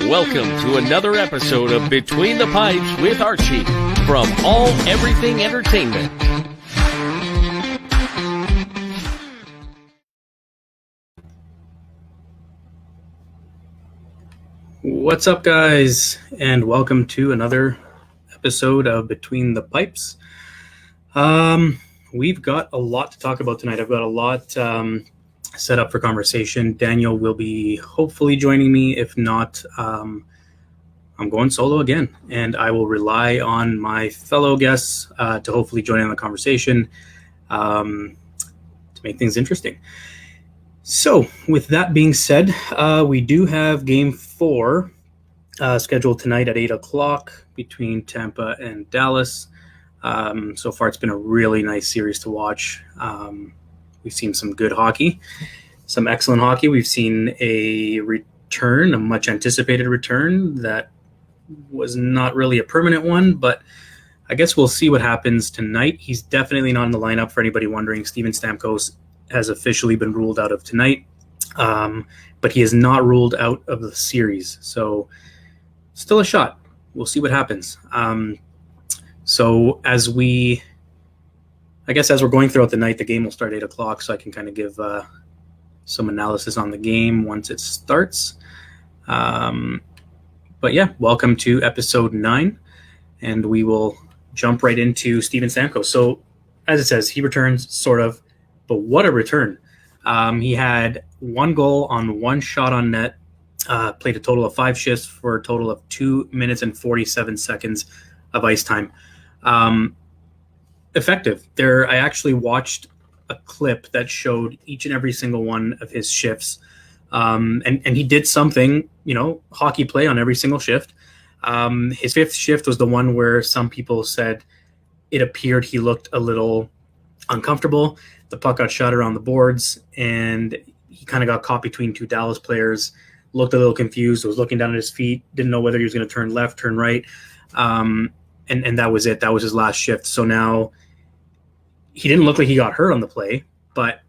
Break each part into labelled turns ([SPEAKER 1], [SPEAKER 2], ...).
[SPEAKER 1] welcome to another episode of Between the Pipes with Archie from All Everything Entertainment.
[SPEAKER 2] What's up, guys, and welcome to another episode of Between the Pipes. We've got a lot to talk about tonight. I've got a lot set up for conversation. Daniel will be hopefully joining me. If not, I'm going solo again, and I will rely on my fellow guests to hopefully join in the conversation to make things interesting. So, with that being said, we do have Game 4 scheduled tonight at 8 o'clock between Tampa and Dallas. So far, it's been a really nice series to watch. We've seen some good hockey, some excellent hockey. We've seen a return, a much-anticipated return that was not really a permanent one, but I guess we'll see what happens tonight. He's definitely not in the lineup for anybody wondering. Steven Stamkos has officially been ruled out of tonight, but he is not ruled out of the series. So still a shot. We'll see what happens. So as we're going throughout the night, the game will start 8 o'clock, so I can kind of give some analysis on the game once it starts. But yeah, welcome to episode 9, and we will jump right into Steven Stamkos. So as it says, he returns, sort of, but what a return. He had 1 goal on 1 shot on net, played a total of 5 shifts for a total of 2 minutes and 47 seconds of ice time. Effective. I actually watched a clip that showed each and every single one of his shifts. And he did something, hockey play on every single shift. His 5th shift was the one where some people said it appeared he looked a little uncomfortable. The puck got shot around the boards, and he kind of got caught between 2 Dallas players, looked a little confused, was looking down at his feet, didn't know whether he was going to turn left, turn right. And that was it. That was his last shift. So now he didn't look like he got hurt on the play, but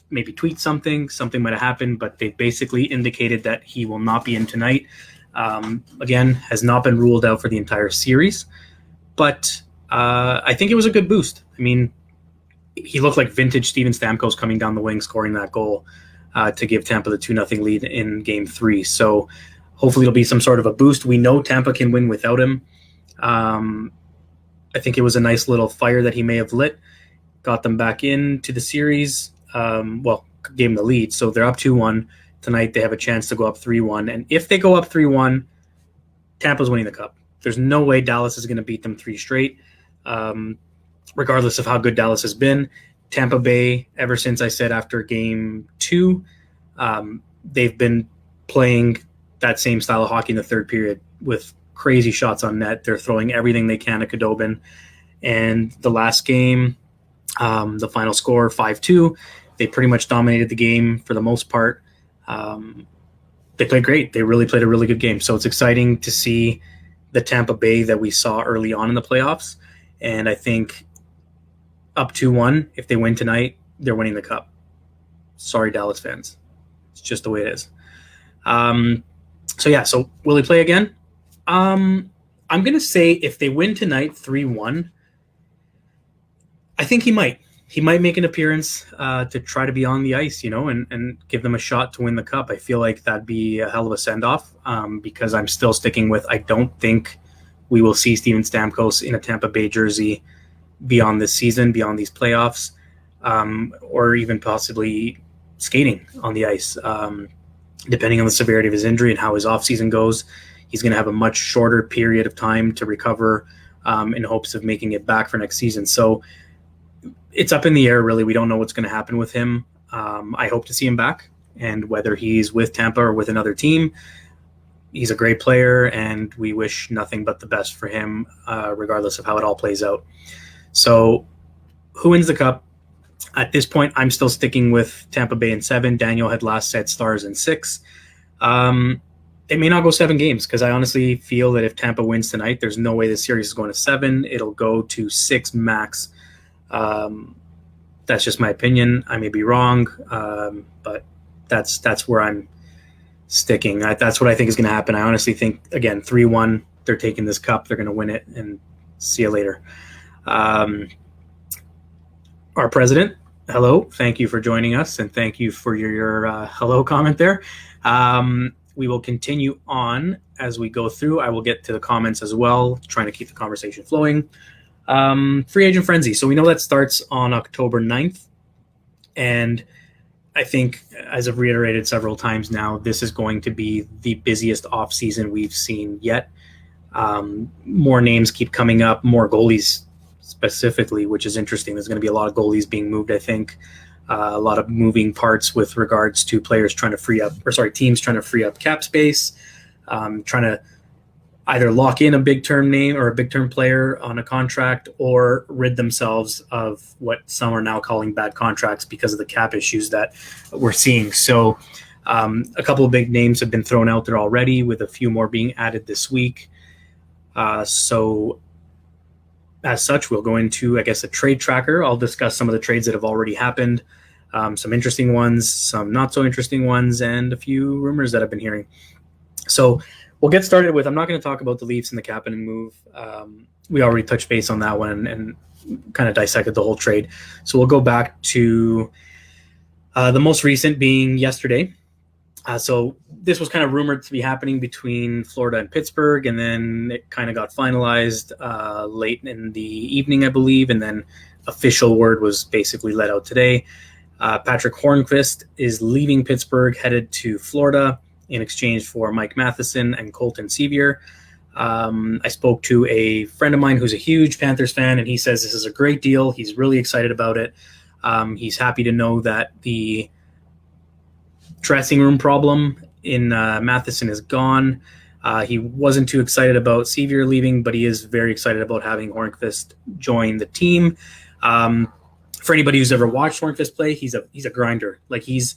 [SPEAKER 2] maybe tweet something might have happened, but they basically indicated that he will not be in tonight. Again, has not been ruled out for the entire series, but I think it was a good boost. I mean, he looked like vintage Steven Stamkos coming down the wing, scoring that goal to give Tampa the 2-0 lead in Game 3. So hopefully it'll be some sort of a boost. We know Tampa can win without him. I think it was a nice little fire that he may have lit, got them back into the series, gave them the lead. So they're up 2-1. Tonight they have a chance to go up 3-1. And if they go up 3-1, Tampa's winning the Cup. There's no way Dallas is going to beat them 3 straight. Regardless of how good Dallas has been, Tampa Bay, ever since I said after Game 2, they've been playing that same style of hockey in the third period with crazy shots on net. They're throwing everything they can at Khudobin. And the last game, the final score, 5-2, they pretty much dominated the game for the most part. They played great. They really played a really good game. So it's exciting to see the Tampa Bay that we saw early on in the playoffs. And I think up 2-1, if they win tonight, they're winning the Cup. Sorry, Dallas fans. It's just the way it is. So will he play again? I'm going to say if they win tonight 3-1, I think he might. He might make an appearance to try to be on the ice, and give them a shot to win the Cup. I feel like that'd be a hell of a send-off because I'm still sticking with I don't think we will see Steven Stamkos in a Tampa Bay jersey beyond this season, beyond these playoffs, or even possibly skating on the ice. Depending on the severity of his injury and how his offseason goes, he's going to have a much shorter period of time to recover in hopes of making it back for next season. So it's up in the air, really. We don't know what's going to happen with him. I hope to see him back, and whether he's with Tampa or with another team, he's a great player, and we wish nothing but the best for him, regardless of how it all plays out. So who wins the Cup? At this point, I'm still sticking with Tampa Bay in 7. Daniel had last said Stars in 6. It may not go 7 games because I honestly feel that if Tampa wins tonight, there's no way the series is going to 7. It'll go to 6 max. That's just my opinion. I may be wrong, but that's where I'm sticking. That's what I think is going to happen. I honestly think, again, 3-1, they're taking this cup, they're going to win it, and see you later. Our president, hello, thank you for joining us, and thank you for your hello comment there. We will continue on as we go through. I will get to the comments as well, trying to keep the conversation flowing. Free agent frenzy. So we know that starts on October 9th. And I think, as I've reiterated several times now, this is going to be the busiest offseason we've seen yet. More names keep coming up, more goalies specifically, which is interesting. There's going to be a lot of goalies being moved, I think. A lot of moving parts with regards to teams trying to free up cap space, trying to either lock in a big term name or a big term player on a contract, or rid themselves of what some are now calling bad contracts because of the cap issues that we're seeing. So a couple of big names have been thrown out there already, with a few more being added this week. So as such, we'll go into, I guess, a trade tracker. I'll discuss some of the trades that have already happened, some interesting ones, some not so interesting ones, and a few rumors that I've been hearing. So we'll get started with, I'm not going to talk about the Leafs and the Kapanen move. We already touched base on that one and kind of dissected the whole trade. So we'll go back to the most recent being yesterday. So this was kind of rumored to be happening between Florida and Pittsburgh, and then it kind of got finalized late in the evening, I believe, and then official word was basically let out today. Patrick Hornqvist is leaving Pittsburgh, headed to Florida in exchange for Mike Matheson and Colton Sevier. I spoke to a friend of mine who's a huge Panthers fan, and he says this is a great deal. He's really excited about it. He's happy to know that the dressing room problem in Matheson is gone. He wasn't too excited about Sevier leaving, but he is very excited about having Hornqvist join the team. For anybody who's ever watched Hornqvist play, he's a grinder. Like, he's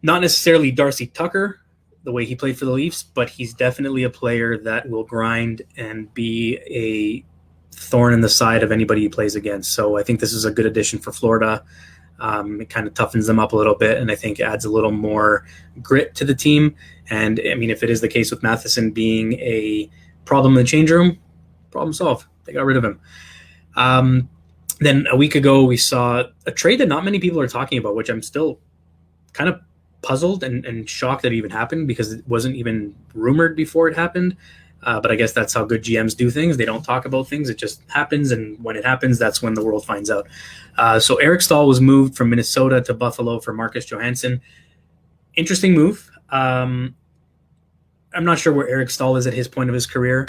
[SPEAKER 2] not necessarily Darcy Tucker, the way he played for the Leafs, but he's definitely a player that will grind and be a thorn in the side of anybody he plays against. So I think this is a good addition for Florida. It kind of toughens them up a little bit, and I think adds a little more grit to the team. And I mean, if it is the case with Matheson being a problem in the change room, problem solved. They got rid of him. Then a week ago, we saw a trade that not many people are talking about, which I'm still kind of puzzled and shocked that it even happened, because it wasn't even rumored before it happened. But I guess that's how good GMs do things. They don't talk about things. It just happens. And when it happens, that's when the world finds out. So Eric Staal was moved from Minnesota to Buffalo for Marcus Johansson. Interesting move. I'm not sure where Eric Staal is at his point of his career,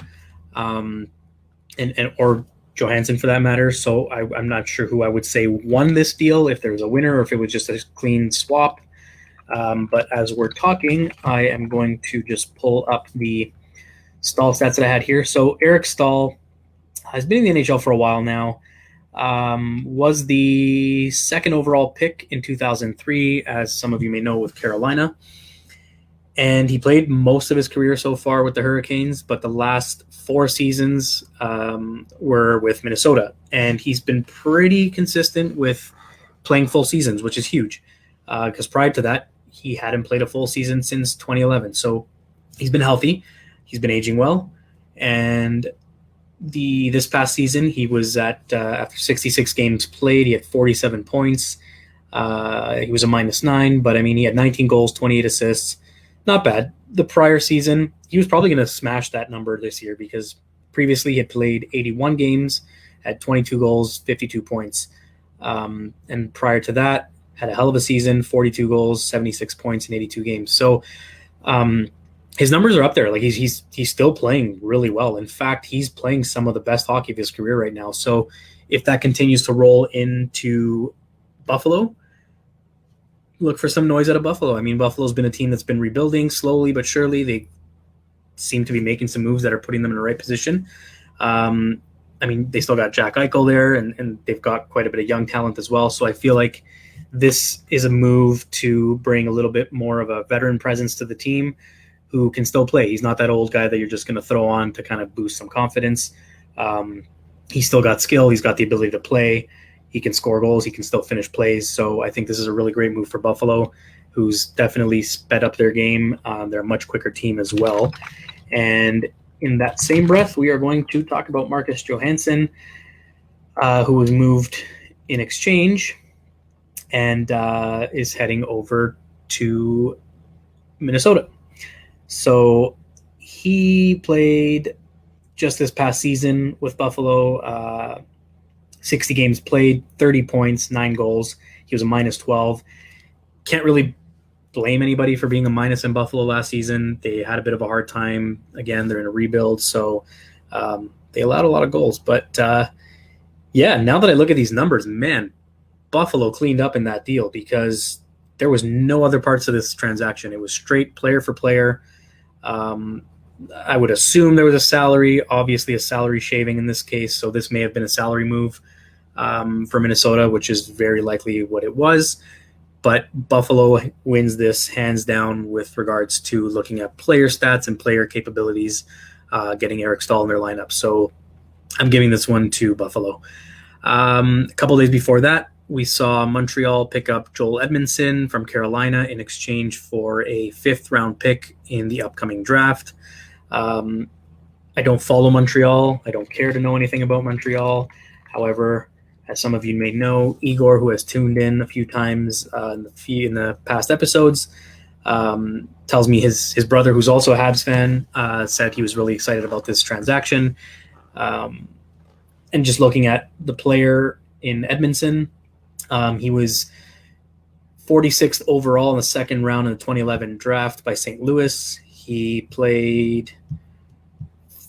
[SPEAKER 2] or Johansson for that matter. So I'm not sure who I would say won this deal, if there was a winner or if it was just a clean swap. But as we're talking, I am going to just pull up the Staal stats that I had here. So Eric Staal has been in the NHL for a while now. Was the second overall pick in 2003, as some of you may know, with Carolina. And he played most of his career so far with the Hurricanes, but the last 4 seasons were with Minnesota. And he's been pretty consistent with playing full seasons, which is huge. Because prior to that, he hadn't played a full season since 2011. So he's been healthy. He's been aging well. And this past season, he was at, after 66 games played, he had 47 points. He was a -9, but I mean, he had 19 goals, 28 assists. Not bad. The prior season, he was probably going to smash that number this year, because previously he had played 81 games, had 22 goals, 52 points. And prior to that, had a hell of a season, 42 goals, 76 points in 82 games. So his numbers are up there. Like, he's still playing really well. In fact, he's playing some of the best hockey of his career right now. So if that continues to roll into Buffalo, look for some noise out of Buffalo. I mean, Buffalo's been a team that's been rebuilding slowly but surely. They seem to be making some moves that are putting them in the right position. I mean, they still got Jack Eichel there, and they've got quite a bit of young talent as well. So I feel like this is a move to bring a little bit more of a veteran presence to the team who can still play. He's not that old guy that you're just going to throw on to kind of boost some confidence. He's still got skill. He's got the ability to play. He can score goals. He can still finish plays. So I think this is a really great move for Buffalo. who's definitely sped up their game. They're a much quicker team as well. And in that same breath, we are going to talk about Marcus Johansson, who was moved in exchange and is heading over to Minnesota. So he played just this past season with Buffalo, 60 games played, 30 points, 9 goals. He was a minus 12. Can't really blame anybody for being a minus in Buffalo last season. They had a bit of a hard time. Again, they're in a rebuild, so they allowed a lot of goals. But now that I look at these numbers, man, Buffalo cleaned up in that deal because there was no other parts of this transaction. It was straight player for player. I would assume there was a salary, obviously a salary shaving in this case, so this may have been a salary move for Minnesota, which is very likely what it was. But Buffalo wins this hands down with regards to looking at player stats and player capabilities, getting Eric Staal in their lineup. So I'm giving this one to Buffalo. A couple days before that, we saw Montreal pick up Joel Edmondson from Carolina in exchange for a 5th-round pick in the upcoming draft. I don't follow Montreal. I don't care to know anything about Montreal. However, as some of you may know, Igor, who has tuned in a few times in the past episodes, tells me his brother, who's also a Habs fan, said he was really excited about this transaction. And just looking at the player in Edmondson, he was 46th overall in the second round in the 2011 draft by St. Louis. He played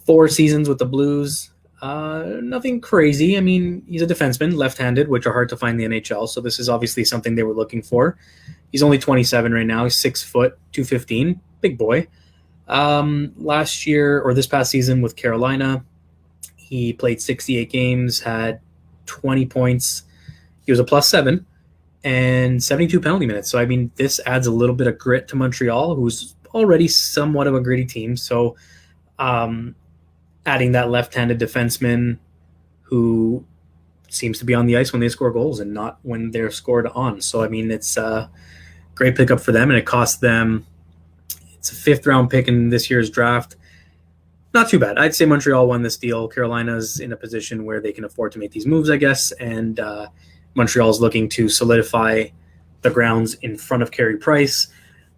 [SPEAKER 2] 4 seasons with the Blues. Nothing crazy. I mean, he's a defenseman, left-handed, which are hard to find in the NHL, so this is obviously something they were looking for. He's only 27 right now. He's 6 foot, 215, big boy. Last year, or this past season with Carolina, he played 68 games, had 20 points. He was a +7 and 72 penalty minutes. So, I mean, this adds a little bit of grit to Montreal, who's already somewhat of a gritty team. So, adding that left-handed defenseman who seems to be on the ice when they score goals and not when they're scored on. So, I mean, it's a great pickup for them, and it cost them – it's a 5th-round pick in this year's draft. Not too bad. I'd say Montreal won this deal. Carolina's in a position where they can afford to make these moves, I guess, and Montreal's looking to solidify the grounds in front of Carey Price,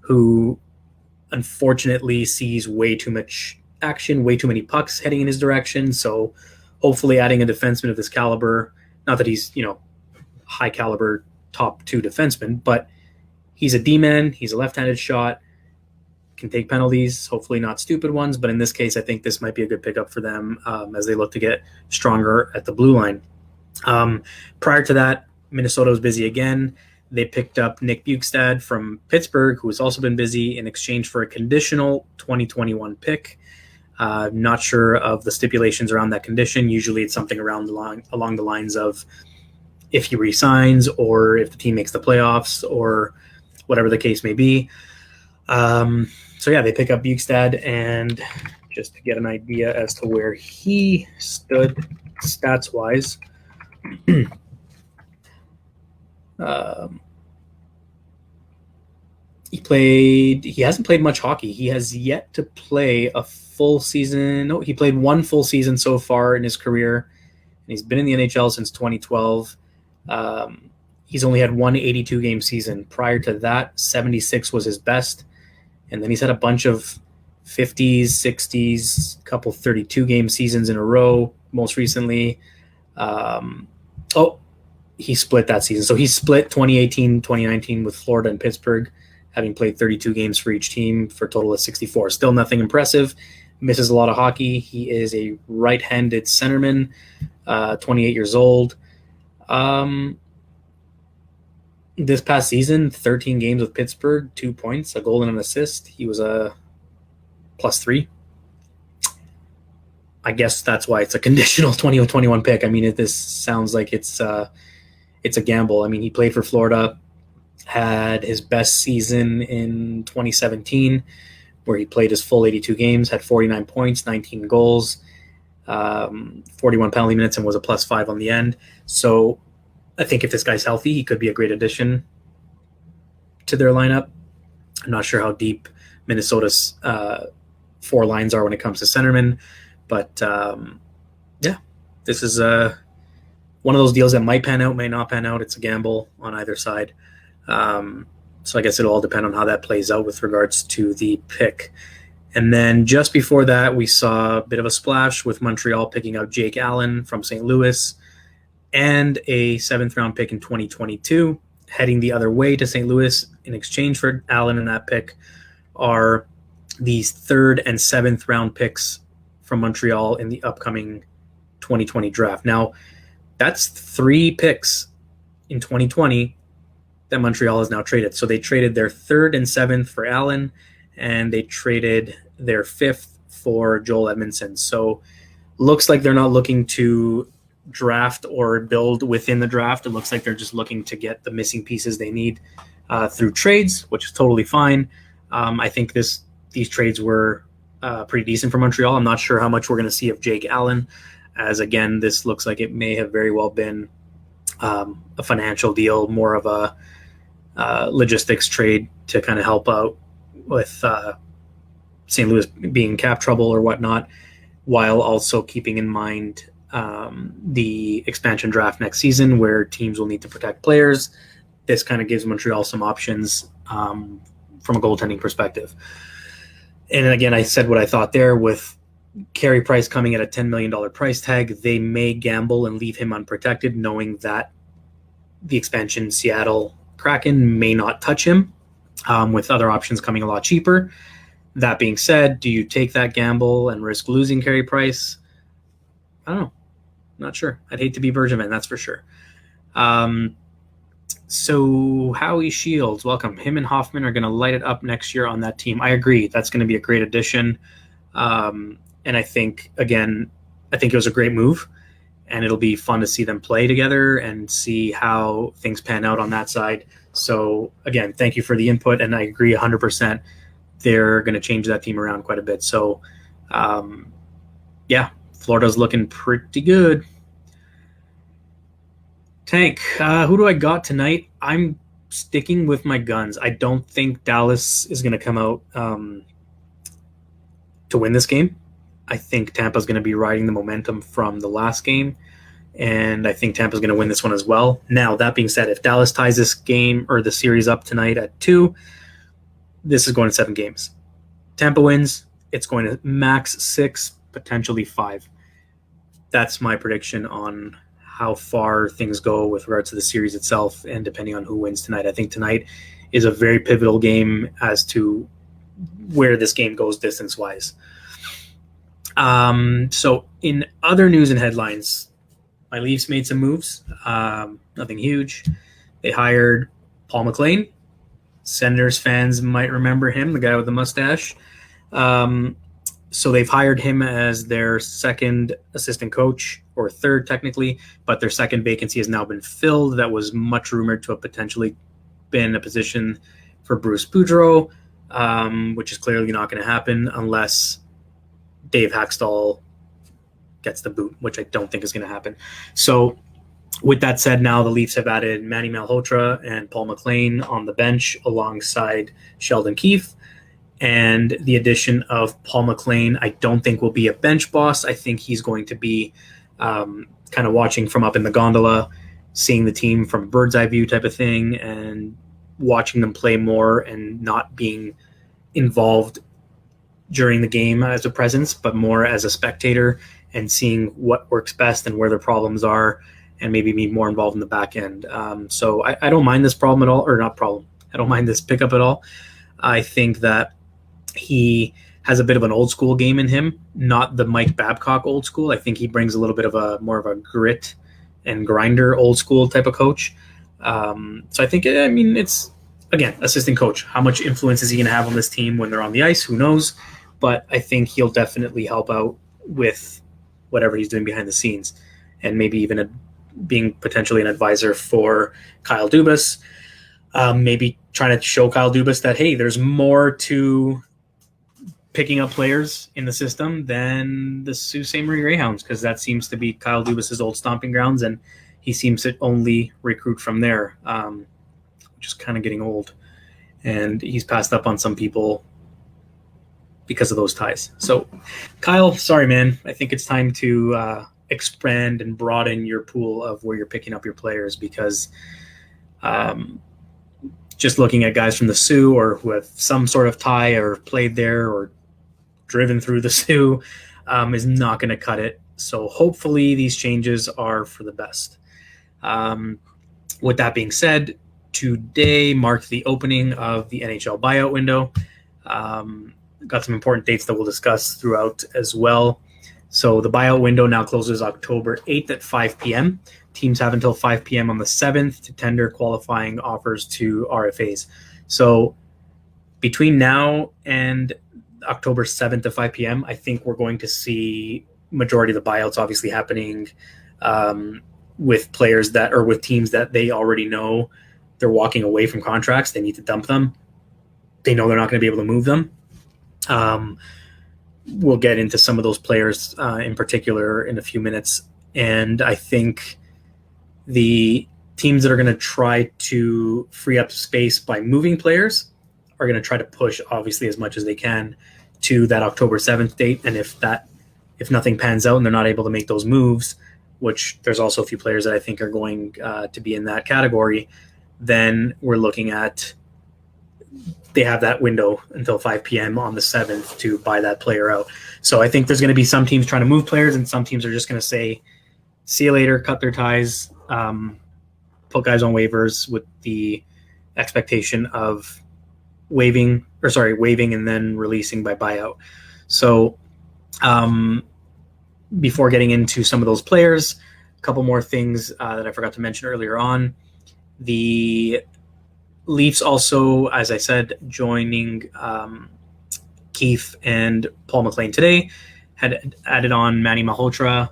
[SPEAKER 2] who unfortunately sees way too much action, way too many pucks heading in his direction. So hopefully adding a defenseman of this caliber, not that he's, high caliber top 2 defenseman, but he's a D-man, he's a left-handed shot, can take penalties, hopefully not stupid ones, but in this case I think this might be a good pickup for them as they look to get stronger at the blue line. Prior to that, Minnesota was busy again. They picked up Nick Bjugstad from Pittsburgh, who has also been busy, in exchange for a conditional 2021 pick. Not sure of the stipulations around that condition. Usually it's something along the lines of if he resigns or if the team makes the playoffs or whatever the case may be. They pick up Bjugstad, and just to get an idea as to where he stood stats-wise, he hasn't played much hockey. He has yet to play a full season. No, he played 1 full season so far in his career, and he's been in the NHL since 2012. He's only had 1 82-game season. Prior to that, 76 was his best, and then he's had a bunch of 50s, 60s, a couple 32-game seasons in a row, most recently. He split that season. So he split 2018, 2019 with Florida and Pittsburgh, having played 32 games for each team for a total of 64. Still nothing impressive. Misses a lot of hockey. He is a right-handed centerman, 28 years old. This past season, 13 games with Pittsburgh, 2 points, a goal and an assist. He was a +3. I guess that's why it's a conditional 2021 pick. I mean, this sounds like it's a gamble. I mean, he played for Florida, had his best season in 2017, where he played his full 82 games, had 49 points, 19 goals, 41 penalty minutes, and was a +5 on the end. So I think if this guy's healthy, he could be a great addition to their lineup. I'm not sure how deep Minnesota's four lines are when it comes to centermen, but this is one of those deals that might pan out, may not pan out. It's a gamble on either side. So I guess it'll all depend on how that plays out with regards to the pick. And then just before that, we saw a bit of a splash with Montreal picking up Jake Allen from St. Louis and a 7th-round pick in 2022. Heading the other way to St. Louis in exchange for Allen and that pick are these 3rd and 7th round picks from Montreal in the upcoming 2020 draft. Now, that's 3 picks in 2020 that Montreal has now traded. So they traded their 3rd and 7th for Allen, and they traded their 5th for Joel Edmondson. So looks like they're not looking to draft or build within the draft. It looks like they're just looking to get the missing pieces they need through trades, which is totally fine. I think these trades were pretty decent for Montreal. I'm not sure how much we're going to see of Jake Allen, as again, this looks like it may have very well been a financial deal, more of a logistics trade to kind of help out with St. Louis being in cap trouble or whatnot, while also keeping in mind the expansion draft next season where teams will need to protect players. This kind of gives Montreal some options from a goaltending perspective. And again, I said what I thought there with Carey Price coming at a $10 million price tag. They may gamble and leave him unprotected, knowing that the expansion Seattle Kraken may not touch him, with other options coming a lot cheaper. That being said, do you take that gamble and risk losing Carey Price? I don't know. Not sure. I'd hate to be Bergevin, that's for sure. So Howie Shields, welcome. Him and Hoffman are going to light it up next year on that team. I agree. That's going to be a great addition. And I think it was a great move, and it'll be fun to see them play together and see how things pan out on that side. So again, thank you for the input. And I agree 100%. They're going to change that team around quite a bit. So Florida's looking pretty good. Tank, who do I got tonight? I'm sticking with my guns. I don't think Dallas is going to come out to win this game. I think Tampa's going to be riding the momentum from the last game, and I think Tampa's going to win this one as well. Now, that being said, if Dallas ties this game or the series up tonight at 2, this is going to 7 games. Tampa wins, it's going to max 6, potentially 5. That's my prediction on how far things go with regards to the series itself, and depending on who wins tonight. I think tonight is a very pivotal game as to where this game goes distance-wise. So in other news and headlines, my Leafs made some moves. Nothing huge. They hired Paul McLean. Senators fans might remember him, the guy with the mustache. So they've hired him as their second assistant coach, or third technically, but their second vacancy has now been filled. That was much rumored to have potentially been a position for Bruce Boudreau, which is clearly not going to happen unless Dave Haxtell gets the boot, which I don't think is going to happen. So with that said, now the Leafs have added Manny Malhotra and Paul McLean on the bench alongside Sheldon Keefe. And the addition of Paul McLean, I don't think will be a bench boss. I think he's going to be kind of watching from up in the gondola, seeing the team from a bird's eye view type of thing, and watching them play more and not being involved during the game as a presence, but more as a spectator and seeing what works best and where their problems are, and maybe be more involved in the back end. So I don't mind this problem at all, or not problem. I don't mind this pickup at all. I think that he has a bit of an old school game in him, not the Mike Babcock old school. I think he brings a little bit of a more of a grit and grinder old school type of coach. So I think, it's, again, assistant coach. How much influence is he going to have on this team when they're on the ice? Who knows? But I think he'll definitely help out with whatever he's doing behind the scenes, and maybe even being potentially an advisor for Kyle Dubas. Maybe trying to show Kyle Dubas that, hey, there's more to picking up players in the system than the Sault Ste. Marie Greyhounds, because that seems to be Kyle Dubas's old stomping grounds, and he seems to only recruit from there, which is kind of getting old. and he's passed up on some people because of those ties. So, Kyle, sorry, man. I think it's time to expand and broaden your pool of where you're picking up your players, because just looking at guys from the Sioux or who have some sort of tie or played there or driven through the Sioux is not going to cut it. So hopefully these changes are for the best. With that being said, today marked the opening of the NHL buyout window. Got some important dates that we'll discuss throughout as well. So the buyout window now closes October 8th at 5 p.m. Teams have until 5 p.m. on the 7th to tender qualifying offers to RFAs. So between now and October 7th at 5 p.m., I think we're going to see majority of the buyouts obviously happening with players that, or with teams that they already know they're walking away from contracts. They need to dump them. They know they're not going to be able to move them. We'll get into some of those players in particular in a few minutes. And I think the teams that are going to try to free up space by moving players are going to try to push obviously as much as they can to that October 7th date. And if nothing pans out and they're not able to make those moves, which there's also a few players that I think are going to be in that category, then we're looking at they have that window until 5 p.m. on the 7th to buy that player out. So I think there's going to be some teams trying to move players, and some teams are just going to say, see you later, cut their ties, put guys on waivers with the expectation of waiving and then releasing by buyout. So before getting into some of those players, a couple more things that I forgot to mention earlier on. The Leafs also, as I said, joining Keefe and Paul McLean today, had added on Manny Malhotra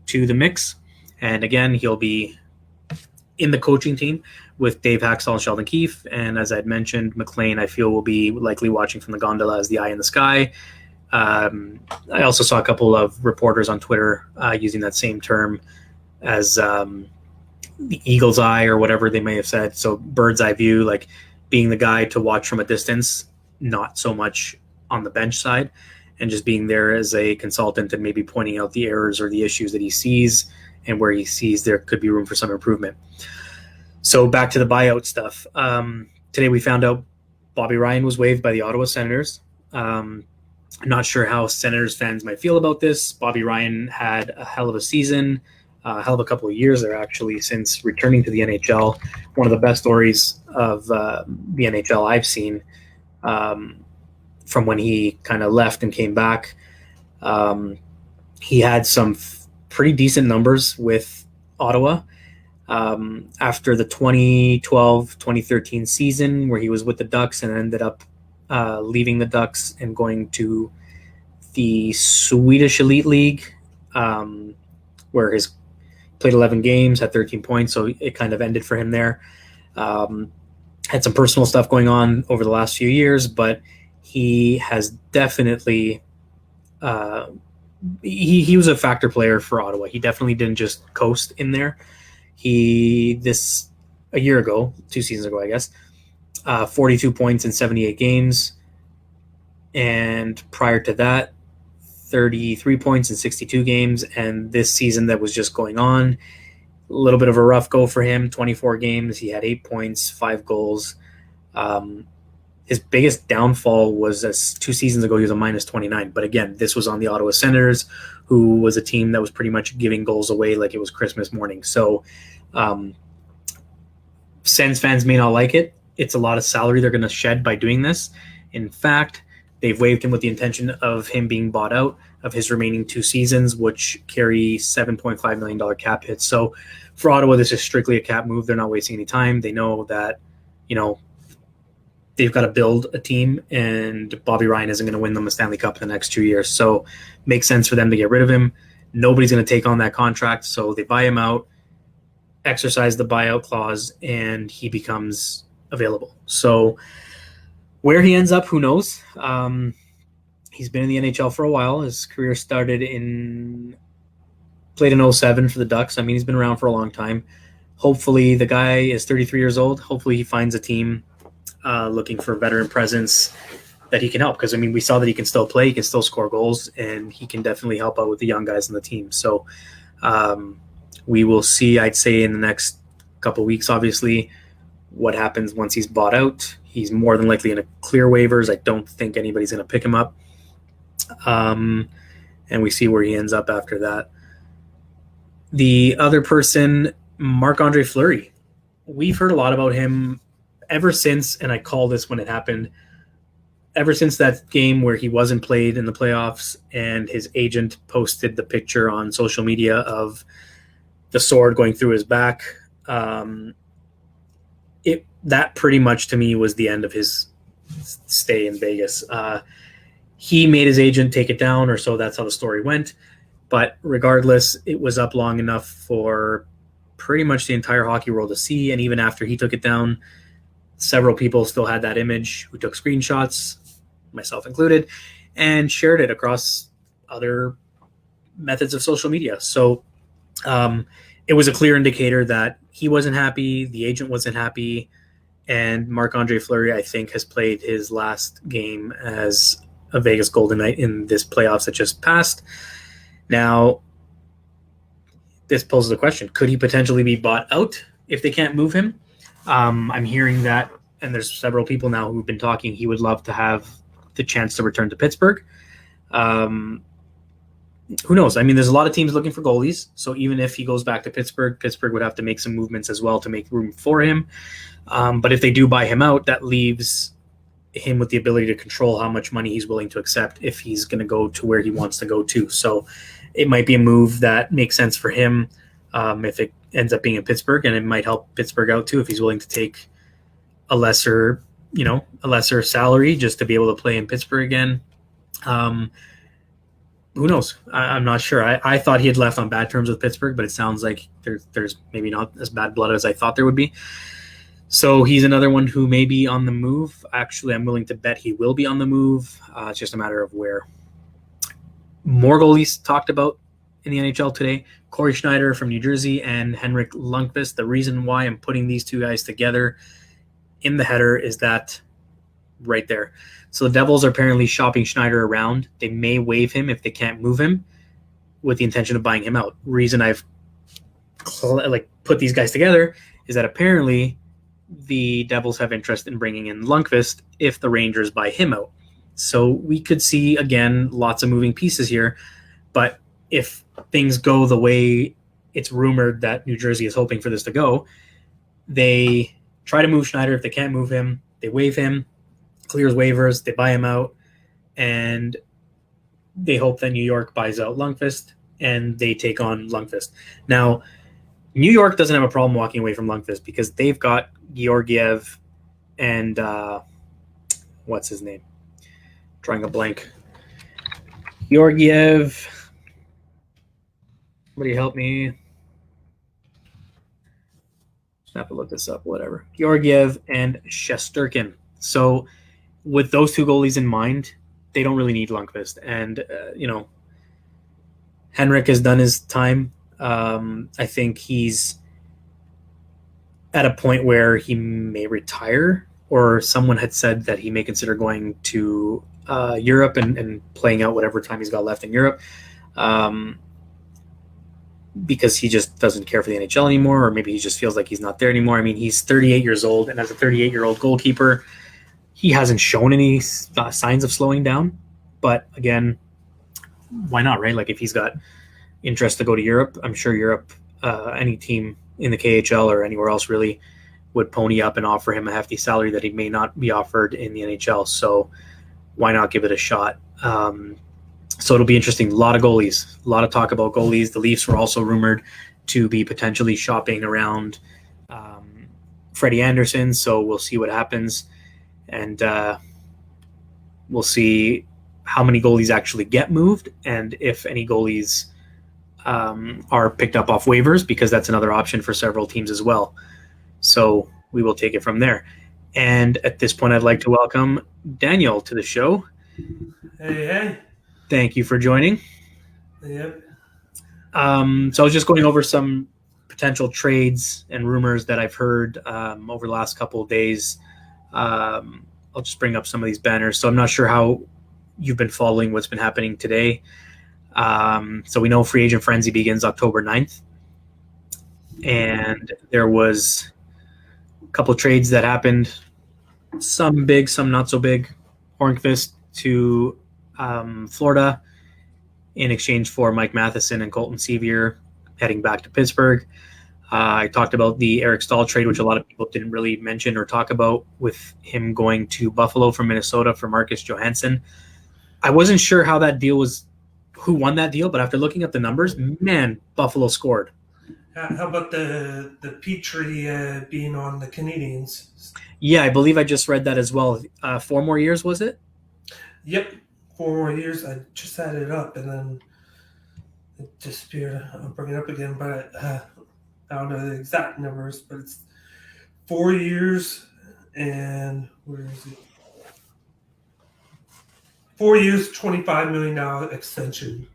[SPEAKER 2] to the mix. And again, he'll be in the coaching team with Dave Haxtell and Sheldon Keefe. And as I'd mentioned, McLean, I feel, will be likely watching from the gondola as the eye in the sky. I also saw a couple of reporters on Twitter using that same term as the eagle's eye or whatever they may have said. So bird's eye view, like being the guy to watch from a distance, not so much on the bench side, and just being there as a consultant and maybe pointing out the errors or the issues that he sees and where he sees there could be room for some improvement. So back to the buyout stuff. Today we found out Bobby Ryan was waived by the Ottawa Senators. I'm not sure how Senators fans might feel about this. Bobby Ryan had a hell of a season, a hell of a couple of years there, actually, since returning to the NHL. One of the best stories of the NHL I've seen from when he kind of left and came back. He had some pretty decent numbers with Ottawa after the 2012-2013 season, where he was with the Ducks and ended up leaving the Ducks and going to the Swedish Elite League, where his played 11 games, had 13 points, so it kind of ended for him there. Had some personal stuff going on over the last few years, but he has definitely he was a factor player for Ottawa. He definitely didn't just coast in there. A year ago, 2 seasons ago, I guess, 42 points in 78 games, and prior to that, 33 points in 62 games. And this season that was just going on, a little bit of a rough go for him. 24 games, he had 8 points, 5 goals. His biggest downfall was 2 seasons ago, he was a minus 29. But again, this was on the Ottawa Senators, who was a team that was pretty much giving goals away like it was Christmas morning. So Sens fans may not like it. It's a lot of salary they're going to shed by doing this. In fact, they've waived him with the intention of him being bought out of his remaining 2 seasons, which carry $7.5 million cap hits. So for Ottawa, this is strictly a cap move. They're not wasting any time. They know that, they've got to build a team, and Bobby Ryan isn't going to win them a Stanley Cup in the next 2 years. So makes sense for them to get rid of him. Nobody's going to take on that contract. So they buy him out, exercise the buyout clause, and he becomes available. So where he ends up, who knows? He's been in the NHL for a while. His career started played in 2007 for the Ducks. I mean, he's been around for a long time. Hopefully, the guy is 33 years old. Hopefully, he finds a team looking for veteran presence that he can help. Because, I mean, we saw that he can still play, he can still score goals, and he can definitely help out with the young guys on the team. So we will see, I'd say, in the next couple of weeks, obviously, what happens once he's bought out. He's more than likely going to clear waivers. I don't think anybody's going to pick him up. And we see where he ends up after that. The other person, Marc-Andre Fleury. We've heard a lot about him ever since, and I call this when it happened, ever since that game where he wasn't played in the playoffs and his agent posted the picture on social media of the sword going through his back. That pretty much to me was the end of his stay in Vegas. He made his agent take it down, or so that's how the story went. But regardless, it was up long enough for pretty much the entire hockey world to see. And even after he took it down, several people still had that image who took screenshots, myself included, and shared it across other methods of social media. So it was a clear indicator that he wasn't happy, the agent wasn't happy, and Marc-Andre Fleury, I think, has played his last game as a Vegas Golden Knight in this playoffs that just passed. Now, this poses the question, could he potentially be bought out if they can't move him? I'm hearing that, and there's several people now who've been talking, he would love to have the chance to return to Pittsburgh. Who knows? I mean, there's a lot of teams looking for goalies, so even if he goes back to Pittsburgh, Pittsburgh would have to make some movements as well to make room for him. But if they do buy him out, that leaves him with the ability to control how much money he's willing to accept if he's going to go to where he wants to go to. So it might be a move that makes sense for him if it ends up being in Pittsburgh, and it might help Pittsburgh out too if he's willing to take a lesser salary just to be able to play in Pittsburgh again. Who knows? I'm not sure. I thought he had left on bad terms with Pittsburgh, but it sounds like there's maybe not as bad blood as I thought there would be. So he's another one who may be on the move. Actually, I'm willing to bet he will be on the move. It's just a matter of where. More goalies talked about in the NHL today. Corey Schneider from New Jersey and Henrik Lundqvist. The reason why I'm putting these two guys together in the header is that right there. So the Devils are apparently shopping Schneider around. They may waive him if they can't move him with the intention of buying him out. Reason I've put these guys together is that apparently the Devils have interest in bringing in Lundqvist if the Rangers buy him out. So we could see, again, lots of moving pieces here. But if things go the way it's rumored that New Jersey is hoping for this to go, they try to move Schneider. If they can't move him, they waive him, clears waivers, they buy him out, and they hope that New York buys out Lundqvist, and they take on Lundqvist. Now, New York doesn't have a problem walking away from Lundqvist because they've got Georgiev and what's his name? Drawing a blank. Georgiev. Somebody help me. Just have to look this up, whatever. Georgiev and Shesterkin. So with those two goalies in mind, they don't really need Lundqvist. And, Henrik has done his time. I think he's at a point where he may retire, or someone had said that he may consider going to Europe and playing out whatever time he's got left in Europe because he just doesn't care for the NHL anymore, or maybe he just feels like he's not there anymore. I mean, he's 38 years old, and as a 38-year-old goalkeeper, he hasn't shown any signs of slowing down. But again, why not, right? Like if he's got interest to go to Europe, I'm sure Europe, any team in the KHL or anywhere else really would pony up and offer him a hefty salary that he may not be offered in the NHL. So why not give it a shot? So it'll be interesting. A lot of goalies, a lot of talk about goalies. The Leafs were also rumored to be potentially shopping around Freddie Anderson. So we'll see what happens. And we'll see how many goalies actually get moved and if any goalies are picked up off waivers, because that's another option for several teams as well. So we will take it from there. And at this point, I'd like to welcome Daniel to the show.
[SPEAKER 3] Hey.
[SPEAKER 2] Thank you for joining.
[SPEAKER 3] Yep.
[SPEAKER 2] So I was just going over some potential trades and rumors that I've heard over the last couple of days I'll just bring up some of these banners. So I'm not sure how you've been following what's been happening today. So we know free agent frenzy begins October 9th. And there was a couple of trades that happened. Some big, some not so big. Hornqvist to Florida in exchange for Mike Matheson and Colton Sevier heading back to Pittsburgh. I talked about the Eric Stahl trade, which a lot of people didn't really mention or talk about, with him going to Buffalo from Minnesota for Marcus Johansson. I wasn't sure how that deal was, who won that deal, but after looking at the numbers, man, Buffalo scored.
[SPEAKER 3] How about the Petrie being on the Canadians?
[SPEAKER 2] Yeah, I believe I just read that as well. 4 more years, was it?
[SPEAKER 3] Yep, 4 more years. I just added it up, and then it disappeared. I'll bring it up again, but I don't know the exact numbers, but it's 4 years, and where is it? 4 years, $25 million extension.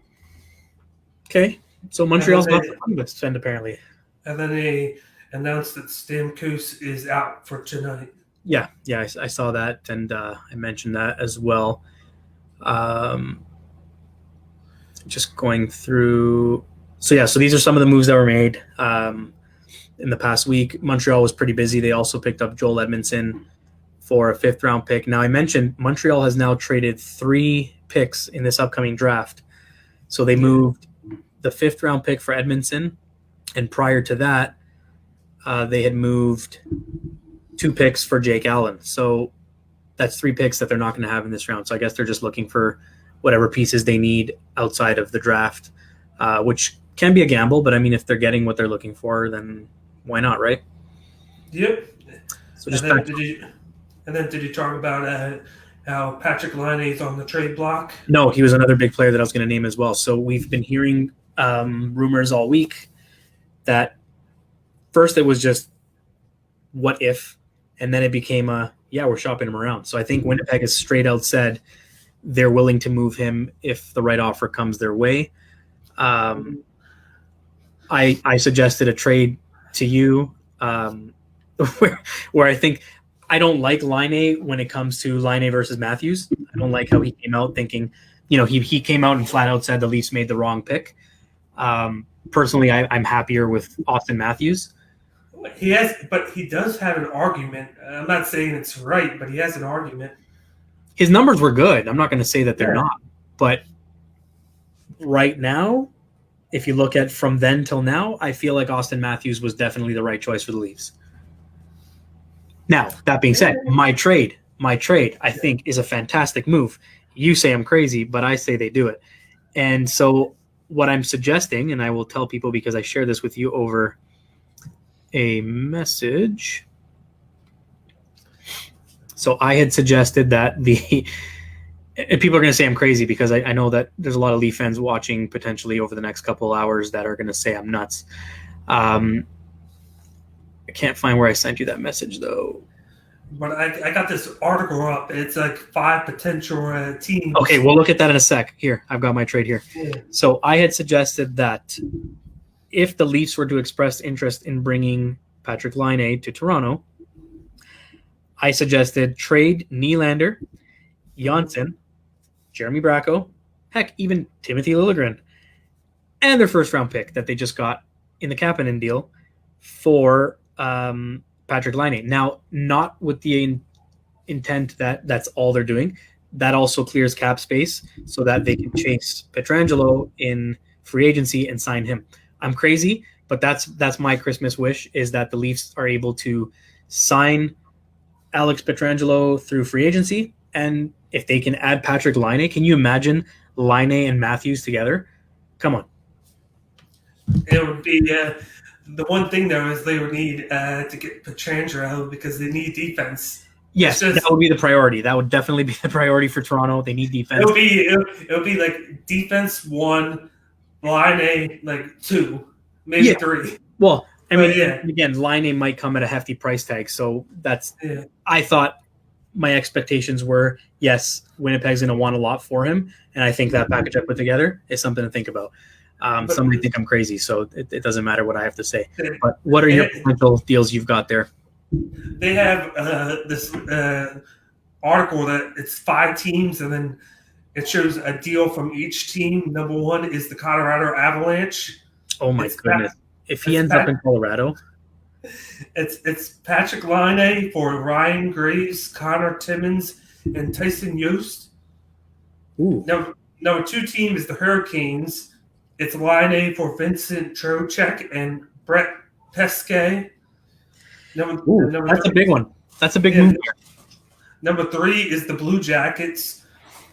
[SPEAKER 2] Okay, so Montreal's not the money to spend, apparently.
[SPEAKER 3] And then they announced that Stamkos is out for tonight.
[SPEAKER 2] Yeah, I saw that, and I mentioned that as well. Just going through. So these are some of the moves that were made in the past week. Montreal was pretty busy. They also picked up Joel Edmondson for a 5th-round pick. Now, I mentioned Montreal has now traded 3 picks in this upcoming draft. So they moved the 5th-round pick for Edmondson, and prior to that, they had moved 2 picks for Jake Allen. So that's 3 picks that they're not going to have in this round. So I guess they're just looking for whatever pieces they need outside of the draft, which can be a gamble. But, I mean, if they're getting what they're looking for, then why not, right?
[SPEAKER 3] Yep.
[SPEAKER 2] So just
[SPEAKER 3] did you talk about how Patrick Laine is on the trade block?
[SPEAKER 2] No, he was another big player that I was going to name as well. So we've been hearing rumors all week that first it was just what if, and then it became we're shopping him around. So I think Winnipeg has straight out said they're willing to move him if the right offer comes their way. I suggested a trade to you where I think I don't like Laine when it comes to Laine versus Matthews. I don't like how he came out thinking, he came out and flat out said the Leafs made the wrong pick. Personally, I'm happier with Austin Matthews.
[SPEAKER 3] He does have an argument. I'm not saying it's right, but he has an argument.
[SPEAKER 2] His numbers were good. I'm not going to say that they're not. But right now, if you look at from then till now, I feel like Austin Matthews was definitely the right choice for the Leafs. Now, that being said, my trade, I think, is a fantastic move. You say I'm crazy, but I say they do it. And so what I'm suggesting, and I will tell people because I share this with you over a message. So I had suggested that and people are going to say I'm crazy because I know that there's a lot of Leaf fans watching potentially over the next couple hours that are going to say I'm nuts. I can't find where I sent you that message though.
[SPEAKER 3] But I got this article up. It's like 5 potential teams.
[SPEAKER 2] Okay, we'll look at that in a sec. Here, I've got my trade here.
[SPEAKER 3] Yeah.
[SPEAKER 2] So I had suggested that if the Leafs were to express interest in bringing Patrick Laine to Toronto, I suggested trade Nylander, Janssen, Jeremy Bracco, heck, even Timothy Liljegren, and their 1st-round pick that they just got in the Kapanen deal for Patrick Laine. Now, not with the intent that that's all they're doing. That also clears cap space so that they can chase Pietrangelo in free agency and sign him. I'm crazy, but that's my Christmas wish, is that the Leafs are able to sign Alex Pietrangelo through free agency, and if they can add Patrick Laine, can you imagine Laine and Matthews together? Come on.
[SPEAKER 3] It would be the one thing though is they would need to get Pietrangelo because they need defense.
[SPEAKER 2] Yes, that would be the priority. That would definitely be the priority for Toronto. They need defense.
[SPEAKER 3] It'll be like defense 1, Laine like 2, maybe 3.
[SPEAKER 2] Well, I mean, again, Laine might come at a hefty price tag, so that's. Yeah. I thought my expectations were, yes, Winnipeg's going to want a lot for him, and I think that package I put together is something to think about. Some might think I'm crazy, so it doesn't matter what I have to say. But what are your potential deals you've got there?
[SPEAKER 3] they have this article that it's 5 teams, and then it shows a deal from each team. Number 1 is the Colorado Avalanche.
[SPEAKER 2] Oh my goodness! If he ends up in Colorado,
[SPEAKER 3] it's Patrick Laine for Ryan Graves, Connor Timmins, and Tyson Yost.
[SPEAKER 2] ooh,
[SPEAKER 3] Number 2 team is the Hurricanes. It's Laine for Vincent Trocheck and Brett Pesce.
[SPEAKER 2] That's a big one. That's a big move.
[SPEAKER 3] Number 3 is the Blue Jackets.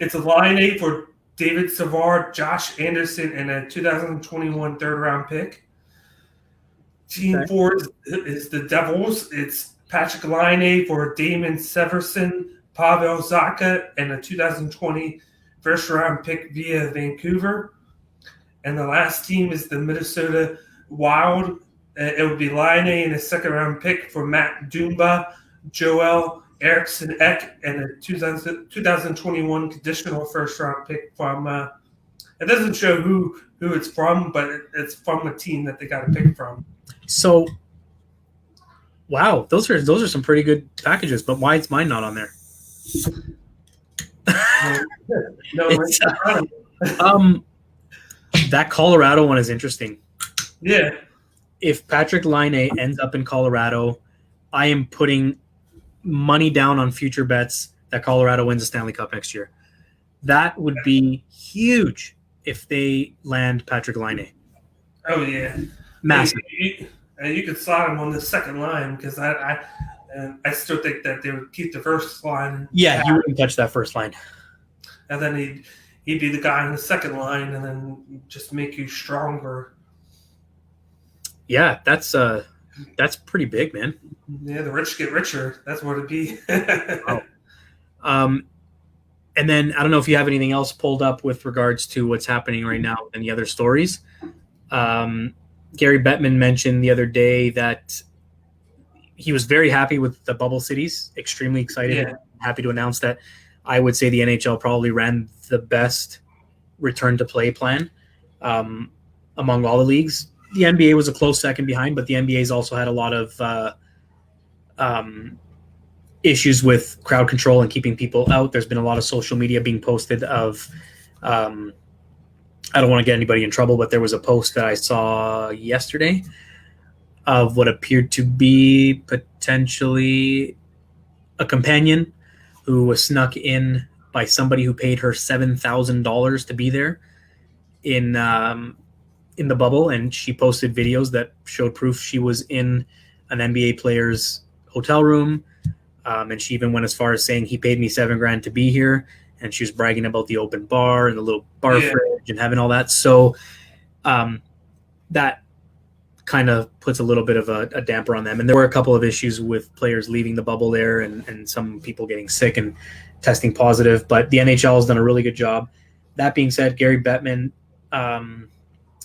[SPEAKER 3] It's a Laine for David Savard, Josh Anderson, and a 2021 third-round pick. Team 4 is the Devils. It's Patrick Laine for Damon Severson, Pavel Zacha, and a 2020 first-round pick via Vancouver. And the last team is the Minnesota Wild. It would be Laine and a second-round pick for Matt Dumba, Joel Eriksson Ek, and a 2021 conditional first-round pick from it doesn't show who it's from, but it's from a team that they got a pick from.
[SPEAKER 2] So, wow, those are some pretty good packages. But why is mine not on there?
[SPEAKER 3] No,
[SPEAKER 2] that Colorado one is interesting.
[SPEAKER 3] yeah.
[SPEAKER 2] If Patrick Laine ends up in Colorado, I am putting money down on future bets that Colorado wins the Stanley Cup next year. That would be huge if they land Patrick Laine.
[SPEAKER 3] Oh yeah,
[SPEAKER 2] Massive.
[SPEAKER 3] You could slot him on the second line because I still think that they would keep the first line.
[SPEAKER 2] Yeah, you wouldn't touch that first line.
[SPEAKER 3] And then he'd be the guy in the second line, and then just make you stronger.
[SPEAKER 2] Yeah, that's pretty big, man.
[SPEAKER 3] Yeah, the rich get richer. That's what it'd be.
[SPEAKER 2] Wow. And then I don't know if you have anything else pulled up with regards to what's happening right now and the other stories. Gary Bettman mentioned the other day that he was very happy with the bubble cities, extremely excited and happy to announce that I would say the NHL probably ran the best return to play plan among all the leagues. The NBA was a close second behind, but the NBA's also had a lot of issues with crowd control and keeping people out. There's been a lot of social media being posted of I don't want to get anybody in trouble, but there was a post that I saw yesterday of what appeared to be potentially a companion who was snuck in by somebody who paid her $7,000 to be there in the bubble, and she posted videos that showed proof she was in an NBA player's hotel room, and she even went as far as saying he paid me $7,000 to be here, and she was bragging about the open bar and the little bar fridge and having all that. So that kind of puts a little bit of a damper on them. And there were a couple of issues with players leaving the bubble there and some people getting sick and testing positive, but the NHL has done a really good job. That being said, Gary Bettman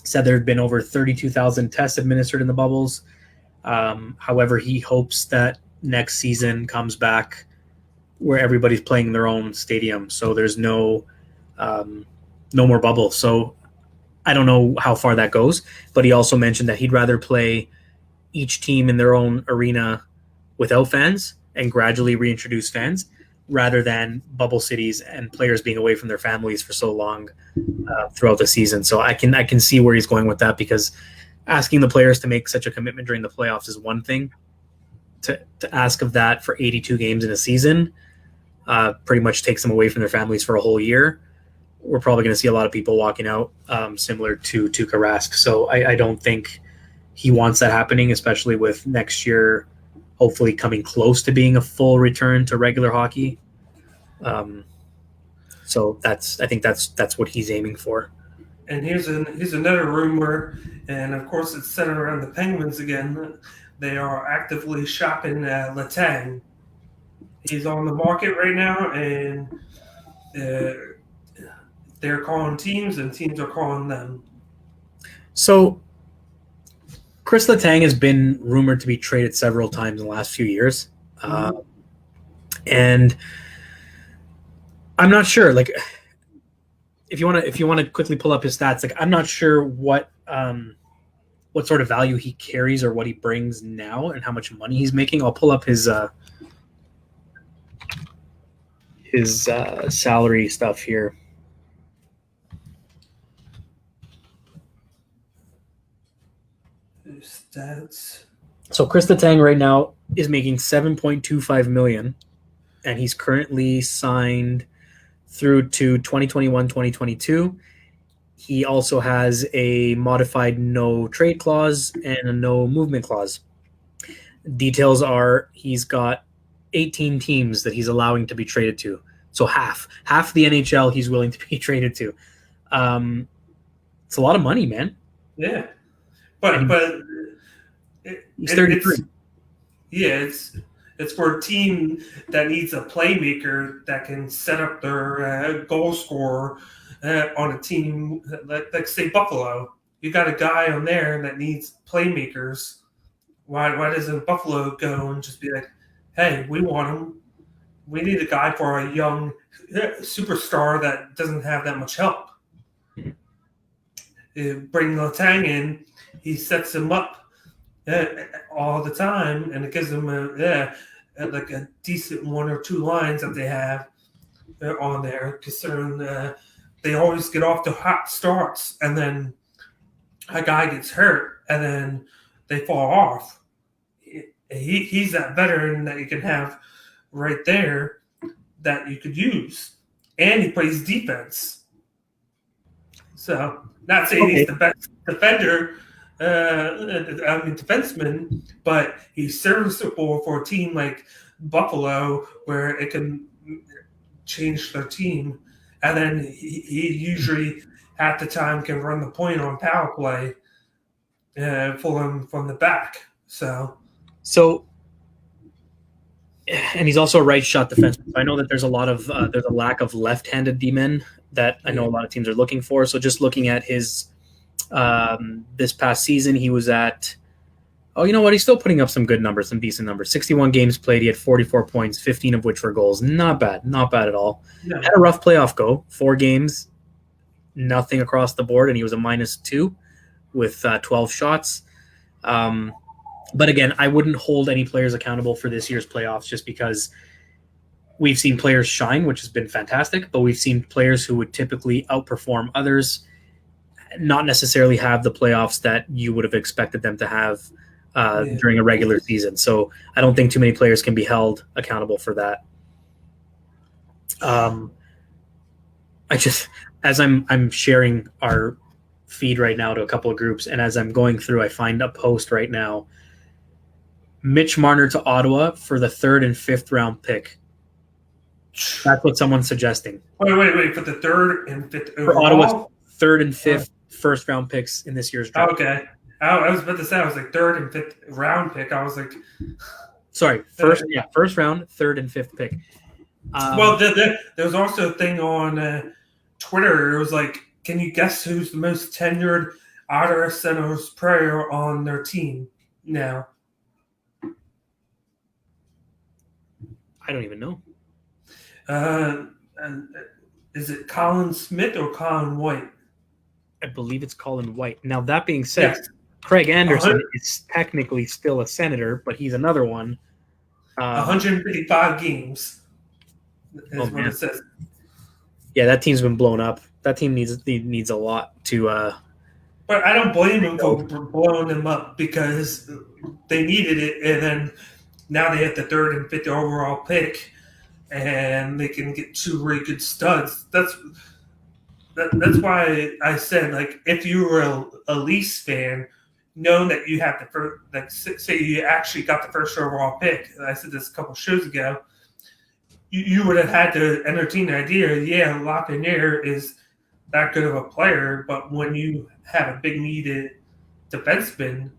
[SPEAKER 2] said there had been over 32,000 tests administered in the bubbles. However, he hopes that next season comes back where everybody's playing in their own stadium, so there's no more bubble. So I don't know how far that goes, but he also mentioned that he'd rather play each team in their own arena without fans and gradually reintroduce fans rather than bubble cities and players being away from their families for so long throughout the season. So I can see where he's going with that, because asking the players to make such a commitment during the playoffs is one thing. To ask of that for 82 games in a season pretty much takes them away from their families for a whole year. We're probably going to see a lot of people walking out similar to Tuukka Rask. So I don't think he wants that happening, especially with next year hopefully coming close to being a full return to regular hockey. So I think that's what he's aiming for.
[SPEAKER 3] And here's another rumor, and of course it's centered around the Penguins again. They are actively shopping Letang. He's on the market right now, and they're calling teams, and teams are calling them.
[SPEAKER 2] So Chris Letang has been rumored to be traded several times in the last few years. And I'm not sure, like, if you want to quickly pull up his stats, like, I'm not sure what what sort of value he carries or what he brings now and how much money he's making. I'll pull up his salary stuff here.
[SPEAKER 3] Stats.
[SPEAKER 2] So Chris Letang right now is making $7.25 million, and he's currently signed through to 2021-2022. He also has a modified no trade clause and a no movement clause. Details are he's got 18 teams that he's allowing to be traded to. So half the NHL he's willing to be traded to. It's a lot of money, man.
[SPEAKER 3] Yeah,
[SPEAKER 2] He's 33.
[SPEAKER 3] It's for a team that needs a playmaker that can set up their goal scorer on a team like say Buffalo. You got a guy on there that needs playmakers. Why doesn't Buffalo go and just be like, hey, we want him. We need a guy for a young superstar that doesn't have that much help. Bring Letang in, he sets him up all the time, and it gives them like a decent one or two lines that they have on there. Considering they always get off to hot starts, and then a guy gets hurt, and then they fall off. He's that veteran that you can have right there that you could use, and he plays defense. So, not saying he's the best defender. Defenseman, but he's serviceable for a team like Buffalo where it can change their team. And then he usually, at the time, can run the point on power play for them from the back. So, and he's also a right shot defenseman. I know that there's a lack of left-handed D-men that I know a lot of teams are looking for. So just looking at his this past season, he was at, he's still putting up some good numbers, some decent numbers. 61 games played, he had 44 points, 15 of which were goals. Not bad at all. Yeah. Had a rough playoff go, 4 games, nothing across the board, and he was a -2 with 12 shots. But again, I wouldn't hold any players accountable for this year's playoffs just because we've seen players shine, which has been fantastic, but we've seen players who would typically outperform others not necessarily have the playoffs that you would have expected them to have during a regular season. So I don't think too many players can be held accountable for that. As I'm sharing our feed right now to a couple of groups, and as I'm going through, I find a post right now. Mitch Marner to Ottawa for the 3rd and 5th round pick. That's what someone's suggesting. Wait, for the 3rd and 5th overall?
[SPEAKER 2] For Ottawa's 3rd and 5th first round picks in this year's draft.
[SPEAKER 3] Okay. I was about to say, I was like 3rd and 5th round pick. I was like,
[SPEAKER 2] sorry, first round, 3rd and 5th pick.
[SPEAKER 3] There was also a thing on Twitter. It was like, can you guess who's the most tenured Ottawa Senators player on their team now?
[SPEAKER 2] I don't even know.
[SPEAKER 3] Is it Colin Smith or Colin White?
[SPEAKER 2] I believe it's Colin White. Now, that being said, yes. Craig Anderson is technically still a Senator, but he's another one.
[SPEAKER 3] 155 games is what it says.
[SPEAKER 2] Yeah, that team's been blown up. That team needs a lot to
[SPEAKER 3] but I don't blame them for blowing them up because they needed it, and then now they have the 3rd and 5th overall pick, and they can get 2 really good studs. That's why I said, like, if you were a Leafs fan, knowing that you have the first, like, say you actually got the 1st overall pick, I said this a couple shows ago, you would have had to entertain the idea, Lafreniere is that good of a player, but when you have a big needed defenseman,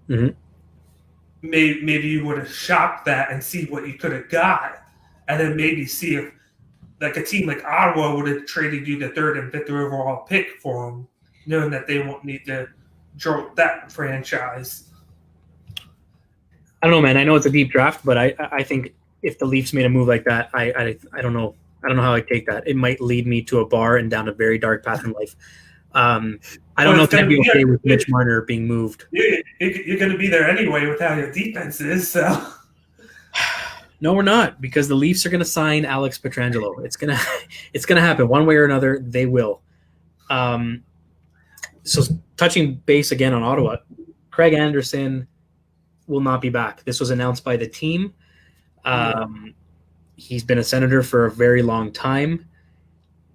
[SPEAKER 3] maybe you would have shopped that and see what you could have got, and then maybe see if, like, a team like Ottawa would have traded you the 3rd and 5th overall pick for them, knowing that they won't need to jolt that franchise.
[SPEAKER 2] I don't know, man. I know it's a deep draft, but I think if the Leafs made a move like that, I don't know. I don't know how I'd take that. It might lead me to a bar and down a very dark path in life. I don't know if
[SPEAKER 3] it's
[SPEAKER 2] they'd be
[SPEAKER 3] gonna
[SPEAKER 2] okay with Mitch Marner being moved.
[SPEAKER 3] You're going to be there anyway with how your defense is. So
[SPEAKER 2] No, we're not, because the Leafs are going to sign Alex Pietrangelo. It's gonna happen one way or another. They will. So touching base again on Ottawa, Craig Anderson will not be back. This was announced by the team. He's been a Senator for a very long time,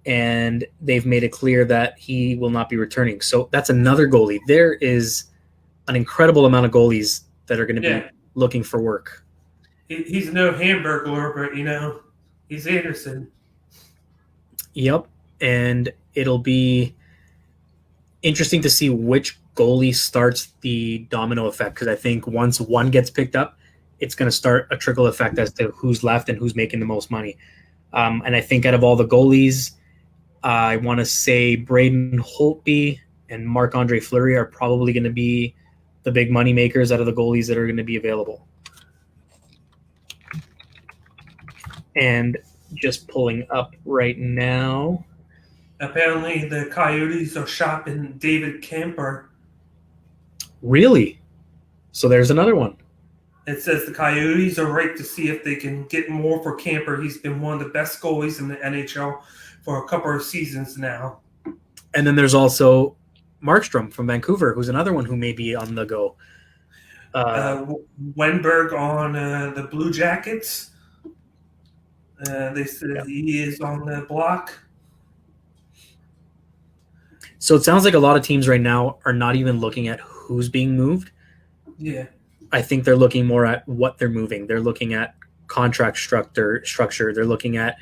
[SPEAKER 2] and they've made it clear that he will not be returning. So that's another goalie. There is an incredible amount of goalies that are going to be looking for work.
[SPEAKER 3] He's no Hamburglar, but he's Anderson.
[SPEAKER 2] Yep, and it'll be interesting to see which goalie starts the domino effect, because I think once one gets picked up, it's going to start a trickle effect as to who's left and who's making the most money. And I think out of all the goalies, I want to say Braden Holtby and Marc-Andre Fleury are probably going to be the big money makers out of the goalies that are going to be available. And just pulling up right now.
[SPEAKER 3] Apparently, the Coyotes are shopping David Camper.
[SPEAKER 2] Really? So there's another one.
[SPEAKER 3] It says the Coyotes are right to see if they can get more for Camper. He's been one of the best goalies in the NHL for a couple of seasons now.
[SPEAKER 2] And then there's also Markstrom from Vancouver, who's another one who may be on the go.
[SPEAKER 3] Wenberg on the Blue Jackets. They said he is on the block.
[SPEAKER 2] So it sounds like a lot of teams right now are not even looking at who's being moved.
[SPEAKER 3] Yeah.
[SPEAKER 2] I think they're looking more at what they're moving. They're looking at contract structure. They're looking at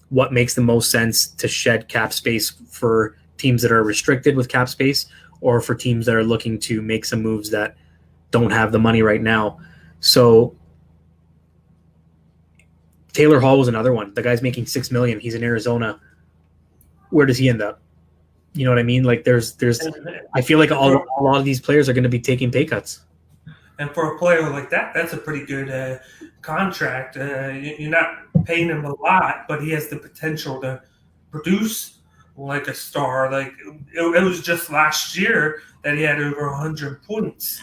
[SPEAKER 2] what makes the most sense to shed cap space for teams that are restricted with cap space, or for teams that are looking to make some moves that don't have the money right now. So Taylor Hall was another one. The guy's making $6 million. He's in Arizona. Where does he end up? You know what I mean? Like there's. I feel like a lot of these players are going to be taking pay cuts.
[SPEAKER 3] And for a player like that, that's a pretty good contract. You're not paying him a lot, but he has the potential to produce like a star. Like it was just last year that he had over 100 points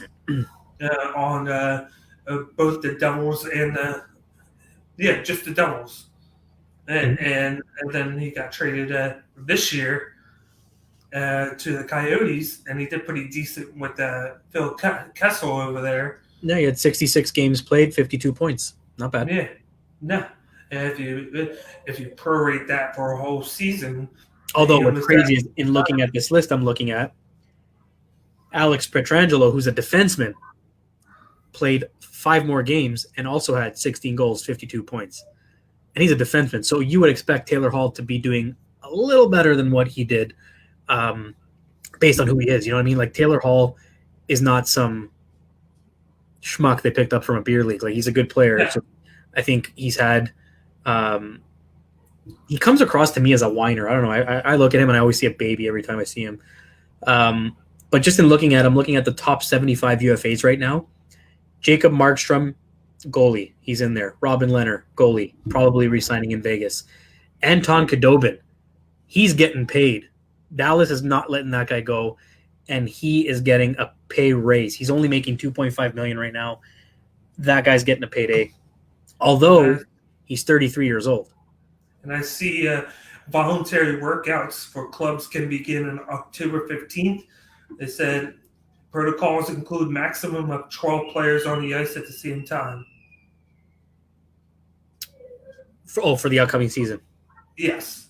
[SPEAKER 3] on both the Devils and just the Devils. And then he got traded this year to the Coyotes, and he did pretty decent with Phil Kessel over there.
[SPEAKER 2] Yeah, he had 66 games played, 52 points. Not bad.
[SPEAKER 3] Yeah, no. And if you prorate that for a whole season.
[SPEAKER 2] Although what's crazy is in looking at this list, I'm looking at Alex Pietrangelo, who's a defenseman, played 5 more games and also had 16 goals, 52 points. And he's a defenseman, so you would expect Taylor Hall to be doing a little better than what he did based on who he is. You know what I mean? Like Taylor Hall is not some schmuck they picked up from a beer league. Like he's a good player.
[SPEAKER 3] Yeah.
[SPEAKER 2] So I think he's had he comes across to me as a whiner. I don't know. I look at him and I always see a baby every time I see him. But just in looking at the top 75 UFAs right now, Jacob Markstrom, goalie, he's in there. Robin Lehner, goalie, probably re-signing in Vegas. Anton Khudobin, he's getting paid. Dallas is not letting that guy go, and he is getting a pay raise. He's only making $2.5 million right now. That guy's getting a payday, although he's 33 years old.
[SPEAKER 3] And I see voluntary workouts for clubs can begin on October 15th. They said protocols include maximum of 12 players on the ice at the same time.
[SPEAKER 2] For the upcoming season.
[SPEAKER 3] Yes.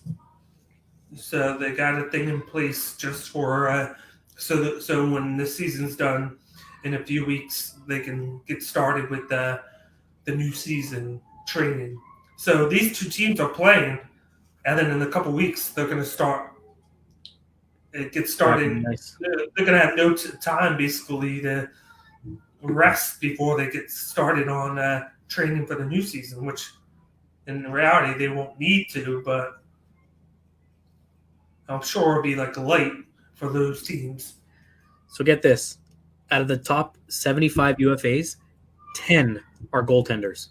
[SPEAKER 3] So they got a thing in place just for so when the season's done in a few weeks, they can get started with the new season training. So these two teams are playing, and then in a couple weeks they're going to start. It gets started.
[SPEAKER 2] Nice.
[SPEAKER 3] They're going to have no time basically to rest before they get started on training for the new season, which in reality they won't need to, but I'm sure it'll be like light for those teams.
[SPEAKER 2] So get this. Out of the top 75 UFAs, 10 are goaltenders.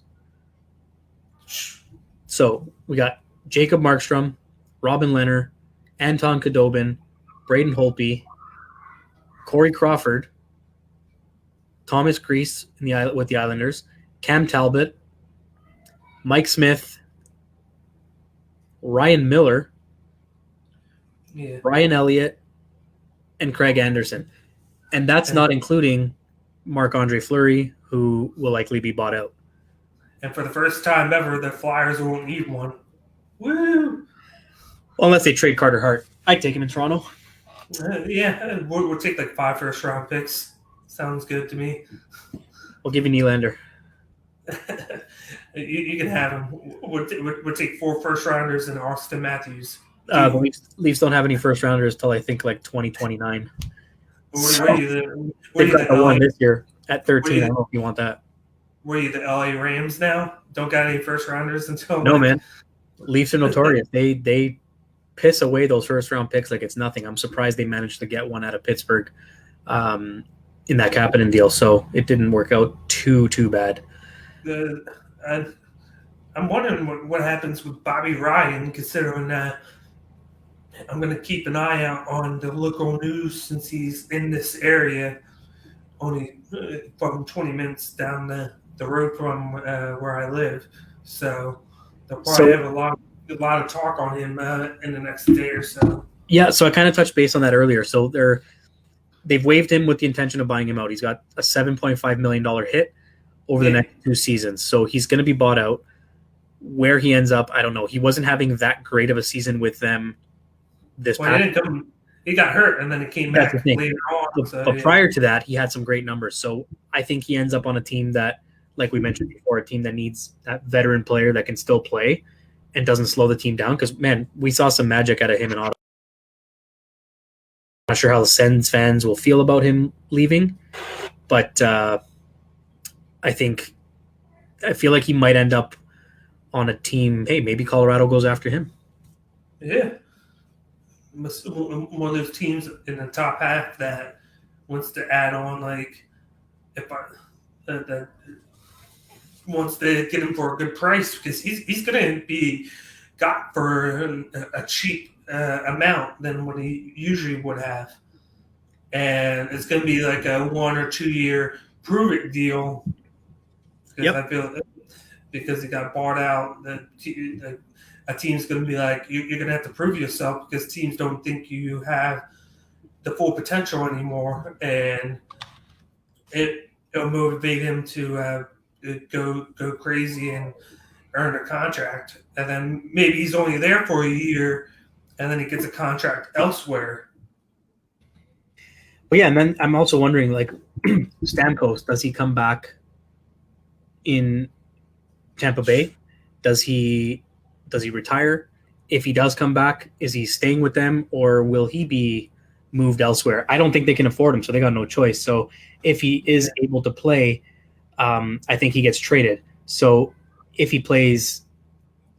[SPEAKER 2] So we got Jacob Markstrom, Robin Lehner, Anton Khudobin, Braden Holtby, Corey Crawford, Thomas Greiss with the Islanders, Cam Talbot, Mike Smith, Ryan Miller, Brian Elliott, and Craig Anderson. And that's not including Marc-Andre Fleury, who will likely be bought out.
[SPEAKER 3] And for the first time ever, the Flyers won't need one. Woo!
[SPEAKER 2] Well, unless they trade Carter Hart. I'd take him in Toronto.
[SPEAKER 3] We'll take like 5 first-round picks. Sounds good to me.
[SPEAKER 2] We'll give you Nylander.
[SPEAKER 3] You can have him. We'll take 4 first-rounders and Austin Matthews.
[SPEAKER 2] The Leafs don't have any first-rounders until I think like 2029. They've got the one this year at 13. I don't know if you want that.
[SPEAKER 3] Were you the LA Rams now? Don't got any first-rounders until...
[SPEAKER 2] No, man. Leafs are notorious. They piss away those first-round picks like it's nothing. I'm surprised they managed to get one out of Pittsburgh in that Kapanen deal, so it didn't work out too bad.
[SPEAKER 3] I'm wondering what happens with Bobby Ryan, considering I'm going to keep an eye out on the local news since he's in this area, only fucking 20 minutes down the road from where I live. So they'll probably have a lot of talk on him in the next day or so.
[SPEAKER 2] Yeah, so I kind of touched base on that earlier. So they've waived him with the intention of buying him out. He's got a $7.5 million hit over the next 2 seasons. So he's going to be bought out. Where he ends up, I don't know. He wasn't having that great of a season with them this past.
[SPEAKER 3] He got hurt, and then he came back later on.
[SPEAKER 2] But prior to that, he had some great numbers. So I think he ends up on a team that, like we mentioned before, a team that needs that veteran player that can still play and doesn't slow the team down. Because, man, we saw some magic out of him in Ottawa. Not sure how the Sens fans will feel about him leaving, but I feel like he might end up on a team. Hey, maybe Colorado goes after him.
[SPEAKER 3] Yeah, one of those teams in the top half that wants to add on, like that wants to get him for a good price because he's going to be got for a cheap amount than what he usually would have, and it's going to be like a 1 or 2 year prove it deal. Because I feel because he got bought out, a team's going to be like, you're going to have to prove yourself because teams don't think you have the full potential anymore, and it'll motivate him to go crazy and earn a contract, and then maybe he's only there for a year, and then he gets a contract elsewhere.
[SPEAKER 2] But yeah, and then I'm also wondering, like, Stamkos, does he come back in Tampa Bay? Does he retire? If he does come back, is he staying with them, or will he be moved elsewhere? I don't think they can afford him, so they got no choice. So if he is able to play, I think he gets traded. So if he plays,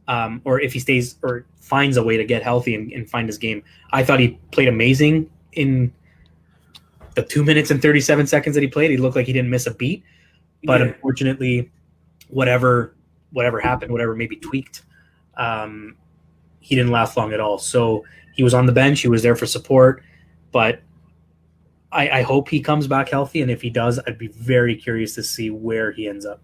[SPEAKER 2] or if he stays or finds a way to get healthy and find his game, I thought he played amazing in the 2 minutes and 37 seconds that he played. He looked like he didn't miss a beat, but unfortunately, whatever happened, whatever maybe tweaked, he didn't last long at all. So he was on the bench. He was there for support, but I hope he comes back healthy. And if he does, I'd be very curious to see where he ends up.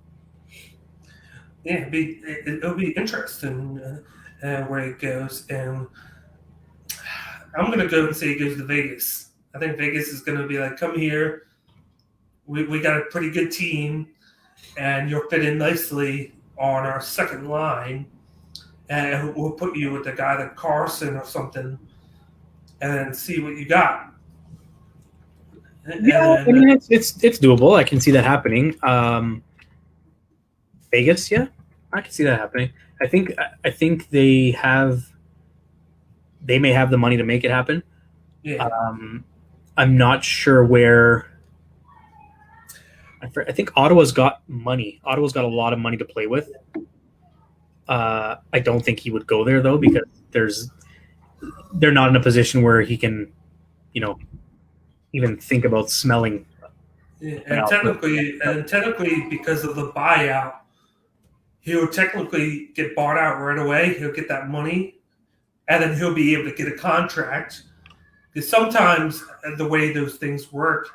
[SPEAKER 3] Yeah, it'll be interesting where it goes. And I'm going to go and say he goes to Vegas. I think Vegas is going to be like, come here. We got a pretty good team, and you'll fit in nicely on our second line, and we'll put you with a guy like Carson or something, and then see what you got.
[SPEAKER 2] Yeah, I mean, it's doable. I can see that happening. Vegas, yeah, I can see that happening. I think they may have the money to make it happen.
[SPEAKER 3] Yeah.
[SPEAKER 2] I'm not sure where. I think Ottawa's got money. Ottawa's got a lot of money to play with. I don't think he would go there though, because they're not in a position where he can, even think about smelling.
[SPEAKER 3] Yeah, and technically, because of the buyout, he'll technically get bought out right away. He'll get that money, and then he'll be able to get a contract. Because sometimes the way those things work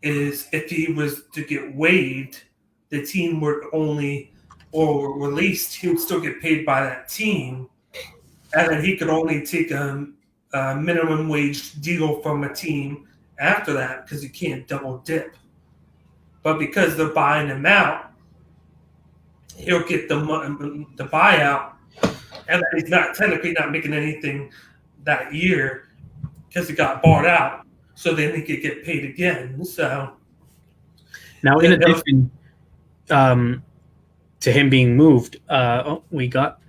[SPEAKER 3] is if he was to get waived, the team would only, or released, he would still get paid by that team, and then he could only take a minimum wage deal from a team after that because you can't double dip. But because they're buying him out, he'll get the buyout, and he's not technically not making anything that year because he got bought out. So then he could get paid again. So
[SPEAKER 2] now, in addition to him being moved, we got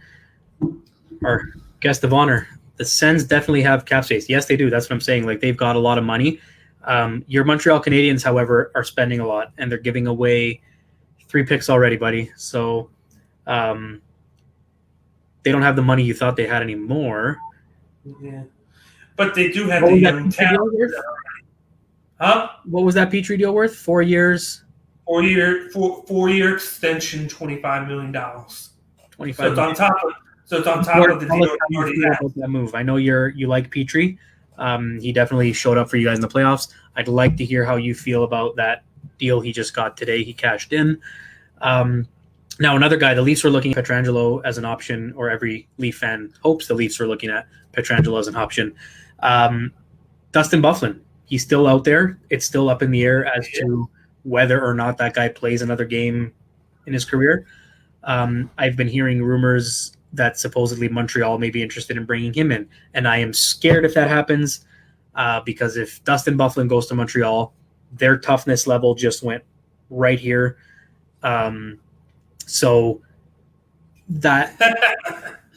[SPEAKER 2] our guest of honor. The Sens definitely have cap space. Yes, they do. That's what I'm saying. Like, they've got a lot of money. Your Montreal Canadiens, however, are spending a lot, and they're giving away 3 picks already, buddy. So they don't have the money you thought they had anymore.
[SPEAKER 3] Yeah. But they do have the young talent. Huh?
[SPEAKER 2] What was that Petrie deal worth? 4 years?
[SPEAKER 3] 4-year extension, $25 million.
[SPEAKER 2] 25.
[SPEAKER 3] So it's on top of the deal you already had.
[SPEAKER 2] That move. I know you like Petrie. He definitely showed up for you guys in the playoffs. I'd like to hear how you feel about that deal he just got today. He cashed in. Now, another guy, the Leafs were looking at Pietrangelo as an option, or every Leaf fan hopes the Leafs were looking at Pietrangelo as an option. Dustin Byfuglien, he's still out there. It's still up in the air as to whether or not that guy plays another game in his career. I've been hearing rumors that supposedly Montreal may be interested in bringing him in, and I am scared if that happens because if Dustin Byfuglien goes to Montreal, their toughness level just went right here. So that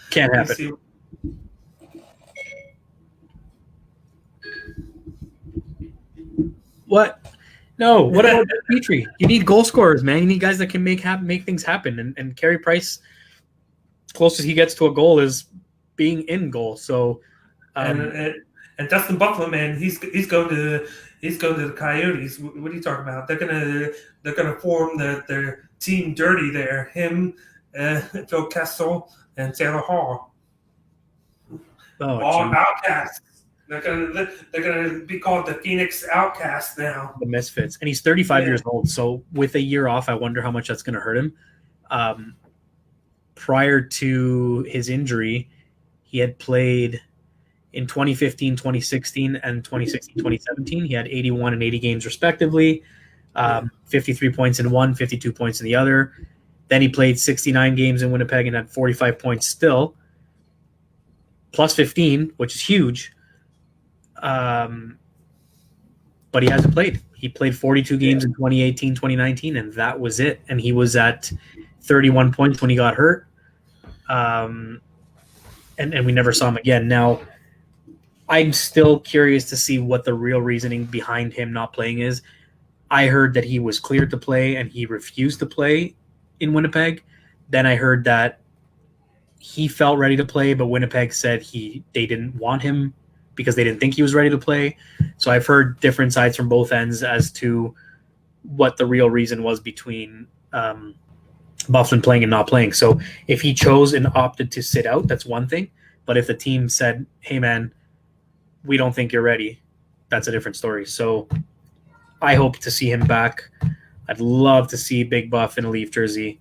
[SPEAKER 2] can't happen. What? No. What about Petrie? You need goal scorers, man. You need guys that can make things happen. And Carey Price, closest he gets to a goal is being in goal. So,
[SPEAKER 3] and Dustin Byfuglien, man, he's going to the Coyotes. What are you talking about? They're gonna form their team dirty there. Him, Phil Kessel, and Taylor Hall. All outcasts. They're gonna be called the Phoenix Outcasts now.
[SPEAKER 2] The Misfits, and he's 35 years old. So with a year off, I wonder how much that's going to hurt him. Prior to his injury, he had played in 2015, 2016, and 2016, 2017. He had 81 and 80 games respectively, 53 points in one, 52 points in the other. Then he played 69 games in Winnipeg and had 45 points still, plus 15, which is huge. But he hasn't played. He played 42 games in 2018, 2019, and that was it. And he was at 31 points when he got hurt. And we never saw him again. Now, I'm still curious to see what the real reasoning behind him not playing is. I heard that he was cleared to play and he refused to play in Winnipeg. Then I heard that he felt ready to play, but Winnipeg said they didn't want him because they didn't think he was ready to play. So I've heard different sides from both ends as to what the real reason was between Byfuglien playing and not playing. So if he chose and opted to sit out, that's one thing. But if the team said, hey, man, we don't think you're ready, that's a different story. So I hope to see him back. I'd love to see Big Buff in a Leaf jersey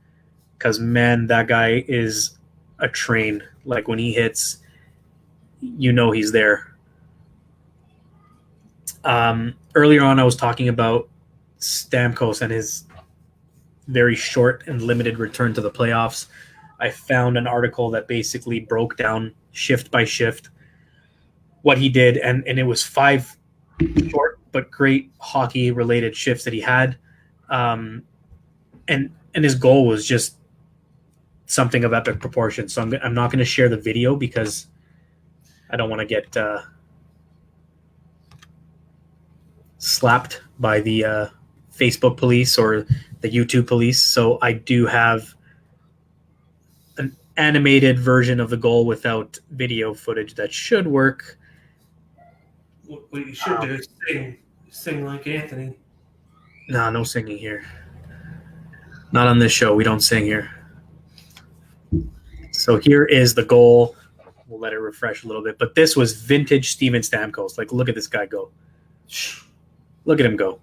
[SPEAKER 2] because, man, that guy is a train. Like, when he hits, you know he's there. Earlier on, I was talking about Stamkos and his very short and limited return to the playoffs. I found an article that basically broke down shift by shift what he did, and it was 5 short but great hockey-related shifts that he had. And his goal was just something of epic proportions. So I'm not going to share the video because I don't want to get slapped by the Facebook police or the YouTube police. So I do have an animated version of the goal without video footage that should work.
[SPEAKER 3] What you should do is sing like Anthony.
[SPEAKER 2] No singing here. Not on this show. We don't sing here. So here is the goal We'll let it refresh a little bit. But this was vintage Steven Stamkos. Like, look at this guy go. Look at him go.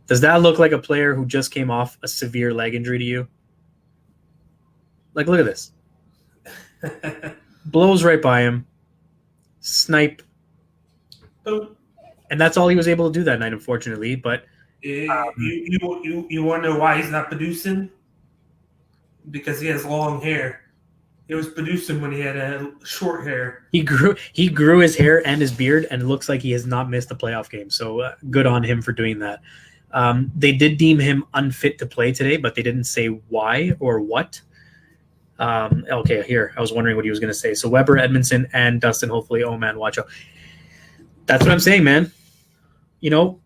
[SPEAKER 2] Does that look like a player who just came off a severe leg injury to you? Like, look at this. Blows right by him. Snipe.
[SPEAKER 3] Boom.
[SPEAKER 2] And that's all he was able to do that night, unfortunately. But
[SPEAKER 3] You want to know why he's not producing? Because he has long hair. He was producing when he had short hair.
[SPEAKER 2] he grew his hair and his beard, and it looks like he has not missed a playoff game. So good on him for doing that. They did deem him unfit to play today, but they didn't say why or what. Okay, here. I was wondering what he was going to say. So Weber, Edmondson, and Dustin, hopefully. Oh, man, watch out. That's what I'm saying, man. You know,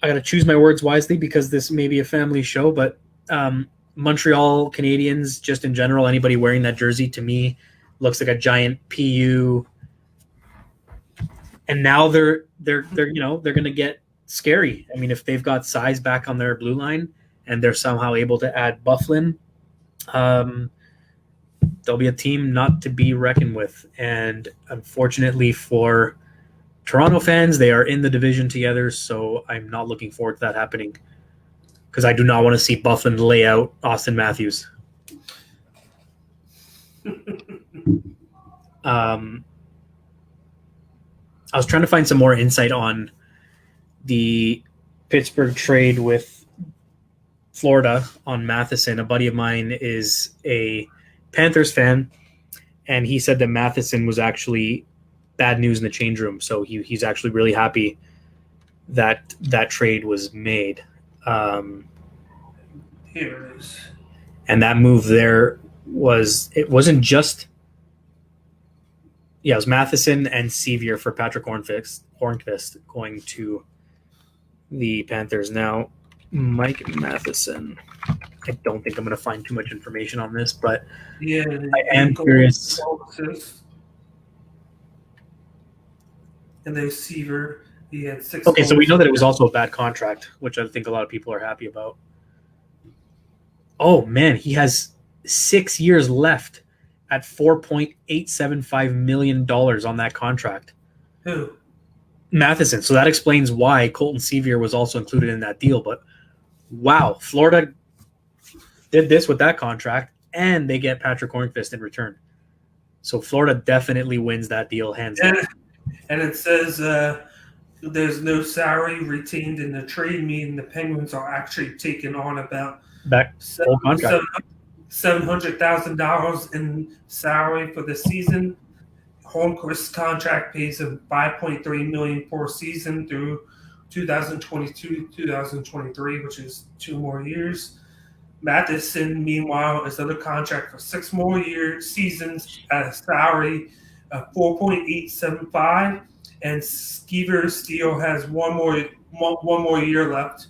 [SPEAKER 2] I got to choose my words wisely because this may be a family show, but Montreal Canadiens, just in general, anybody wearing that jersey to me looks like a giant PU. And now they're going to get scary. I mean, if they've got size back on their blue line and they're somehow able to add Byfuglien, they'll be a team not to be reckoned with. And unfortunately for Toronto fans, they are in the division together, so I'm not looking forward to that happening because I do not want to see Byfuglien lay out Austin Matthews. I was trying to find some more insight on the Pittsburgh trade with Florida on Matheson. A buddy of mine is a Panthers fan, and he said that Matheson was actually bad news in the change room. So he's actually really happy that that trade was made.
[SPEAKER 3] Here it is.
[SPEAKER 2] And that move there it wasn't just, it was Matheson and Sevier for Patrick Hornqvist going to the Panthers. Now, Mike Matheson, I don't think I'm going to find too much information on this, but
[SPEAKER 3] Yeah,
[SPEAKER 2] I am curious.
[SPEAKER 3] And then Seaver, he had 6.
[SPEAKER 2] Okay, so we know that it was also a bad contract, which I think a lot of people are happy about. Oh, man, he has 6 years left at $4.875 million on that contract.
[SPEAKER 3] Who?
[SPEAKER 2] Matheson. So that explains why Colton Sevier was also included in that deal. But wow, Florida did this with that contract, and they get Patrick Hornqvist in return. So Florida definitely wins that deal hands down.
[SPEAKER 3] And it says there's no salary retained in the trade, meaning the Penguins are actually taking on about
[SPEAKER 2] Full contract.
[SPEAKER 3] $700,000 in salary for the season. Hornqvist's contract pays him $5.3 million per season through 2022-2023, which is 2 more years. Matheson, meanwhile, is under contract for 6 more seasons at a salary of $4.875, and Skeever still has one more year left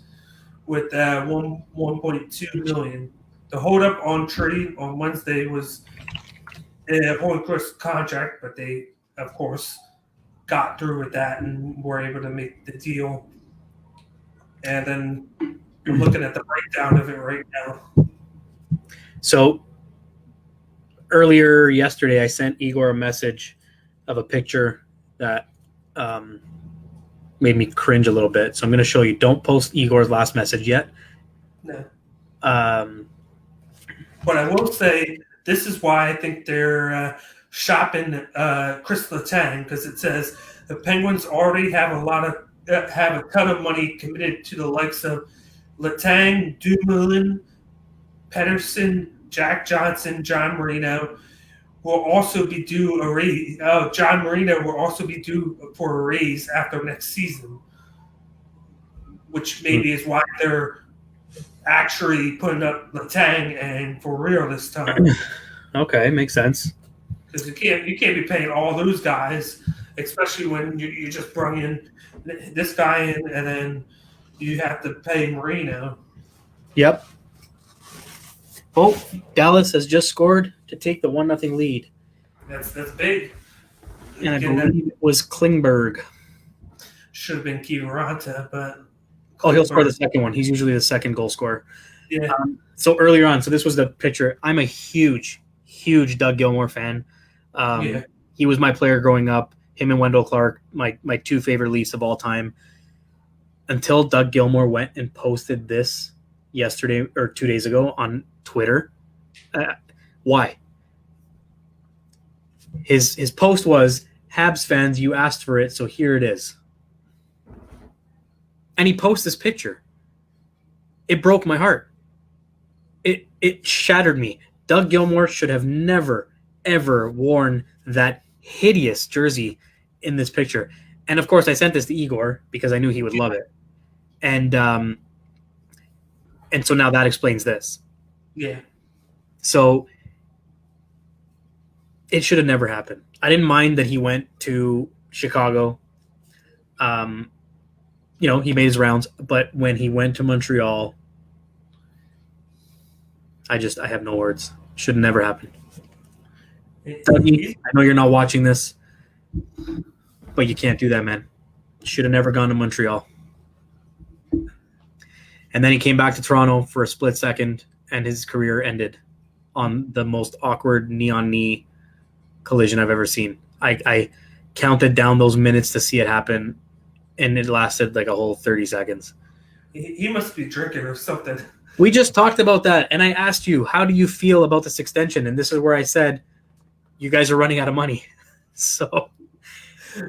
[SPEAKER 3] with $1.2 million. The holdup on trade on Wednesday was the Hornqvist contract, but they, of course, got through with that and were able to make the deal. And then you're looking at the breakdown of it right now.
[SPEAKER 2] So earlier yesterday, I sent Igor a message of a picture that made me cringe a little bit. So I'm going to show you. Don't post Igor's last message yet.
[SPEAKER 3] No. But I will say this is why I think they're shopping Chris Letang, because it says the Penguins already have a ton of money committed to the likes of Letang, Dumoulin, Pedersen, Jack Johnson, John Marino will also be due a raise. John Marino will also be due for a raise after next season, which maybe is why they're actually putting up Letang and for real this time.
[SPEAKER 2] Okay, makes sense.
[SPEAKER 3] Because you can't be paying all those guys, especially when you just bring in this guy in and then you have to pay Marino.
[SPEAKER 2] Yep. Oh, Dallas has just scored to take the 1-0 lead.
[SPEAKER 3] That's big.
[SPEAKER 2] And I believe it was Klingberg.
[SPEAKER 3] Should have been Kiviranta, but
[SPEAKER 2] he'll score the second one. He's usually the second goal scorer.
[SPEAKER 3] Yeah.
[SPEAKER 2] So earlier on, so this was the picture. I'm a huge Doug Gilmour fan.
[SPEAKER 3] Yeah.
[SPEAKER 2] He was my player growing up. Him and Wendell Clark, my two favorite Leafs of all time. Until Doug Gilmour went and posted this yesterday or 2 days ago on Twitter. Why? His post was, Habs fans, you asked for it, so here it is. And he posts this picture. It broke my heart. It shattered me. Doug Gilmour should have never, ever worn that hideous jersey in this picture. And of course, I sent this to Igor because I knew he would love it. And so now that explains this.
[SPEAKER 3] Yeah.
[SPEAKER 2] So it should have never happened. I didn't mind that he went to Chicago. He made his rounds, but when he went to Montreal, I have no words. Should have never happened. Dougie, I know you're not watching this, but you can't do that, man. Should have never gone to Montreal. And then he came back to Toronto for a split second, and his career ended on the most awkward knee-on-knee collision I've ever seen. I counted down those minutes to see it happen, and it lasted like a whole 30 seconds.
[SPEAKER 3] He must be drinking or something.
[SPEAKER 2] We just talked about that, and I asked you, how do you feel about this extension? And this is where I said, you guys are running out of money. So,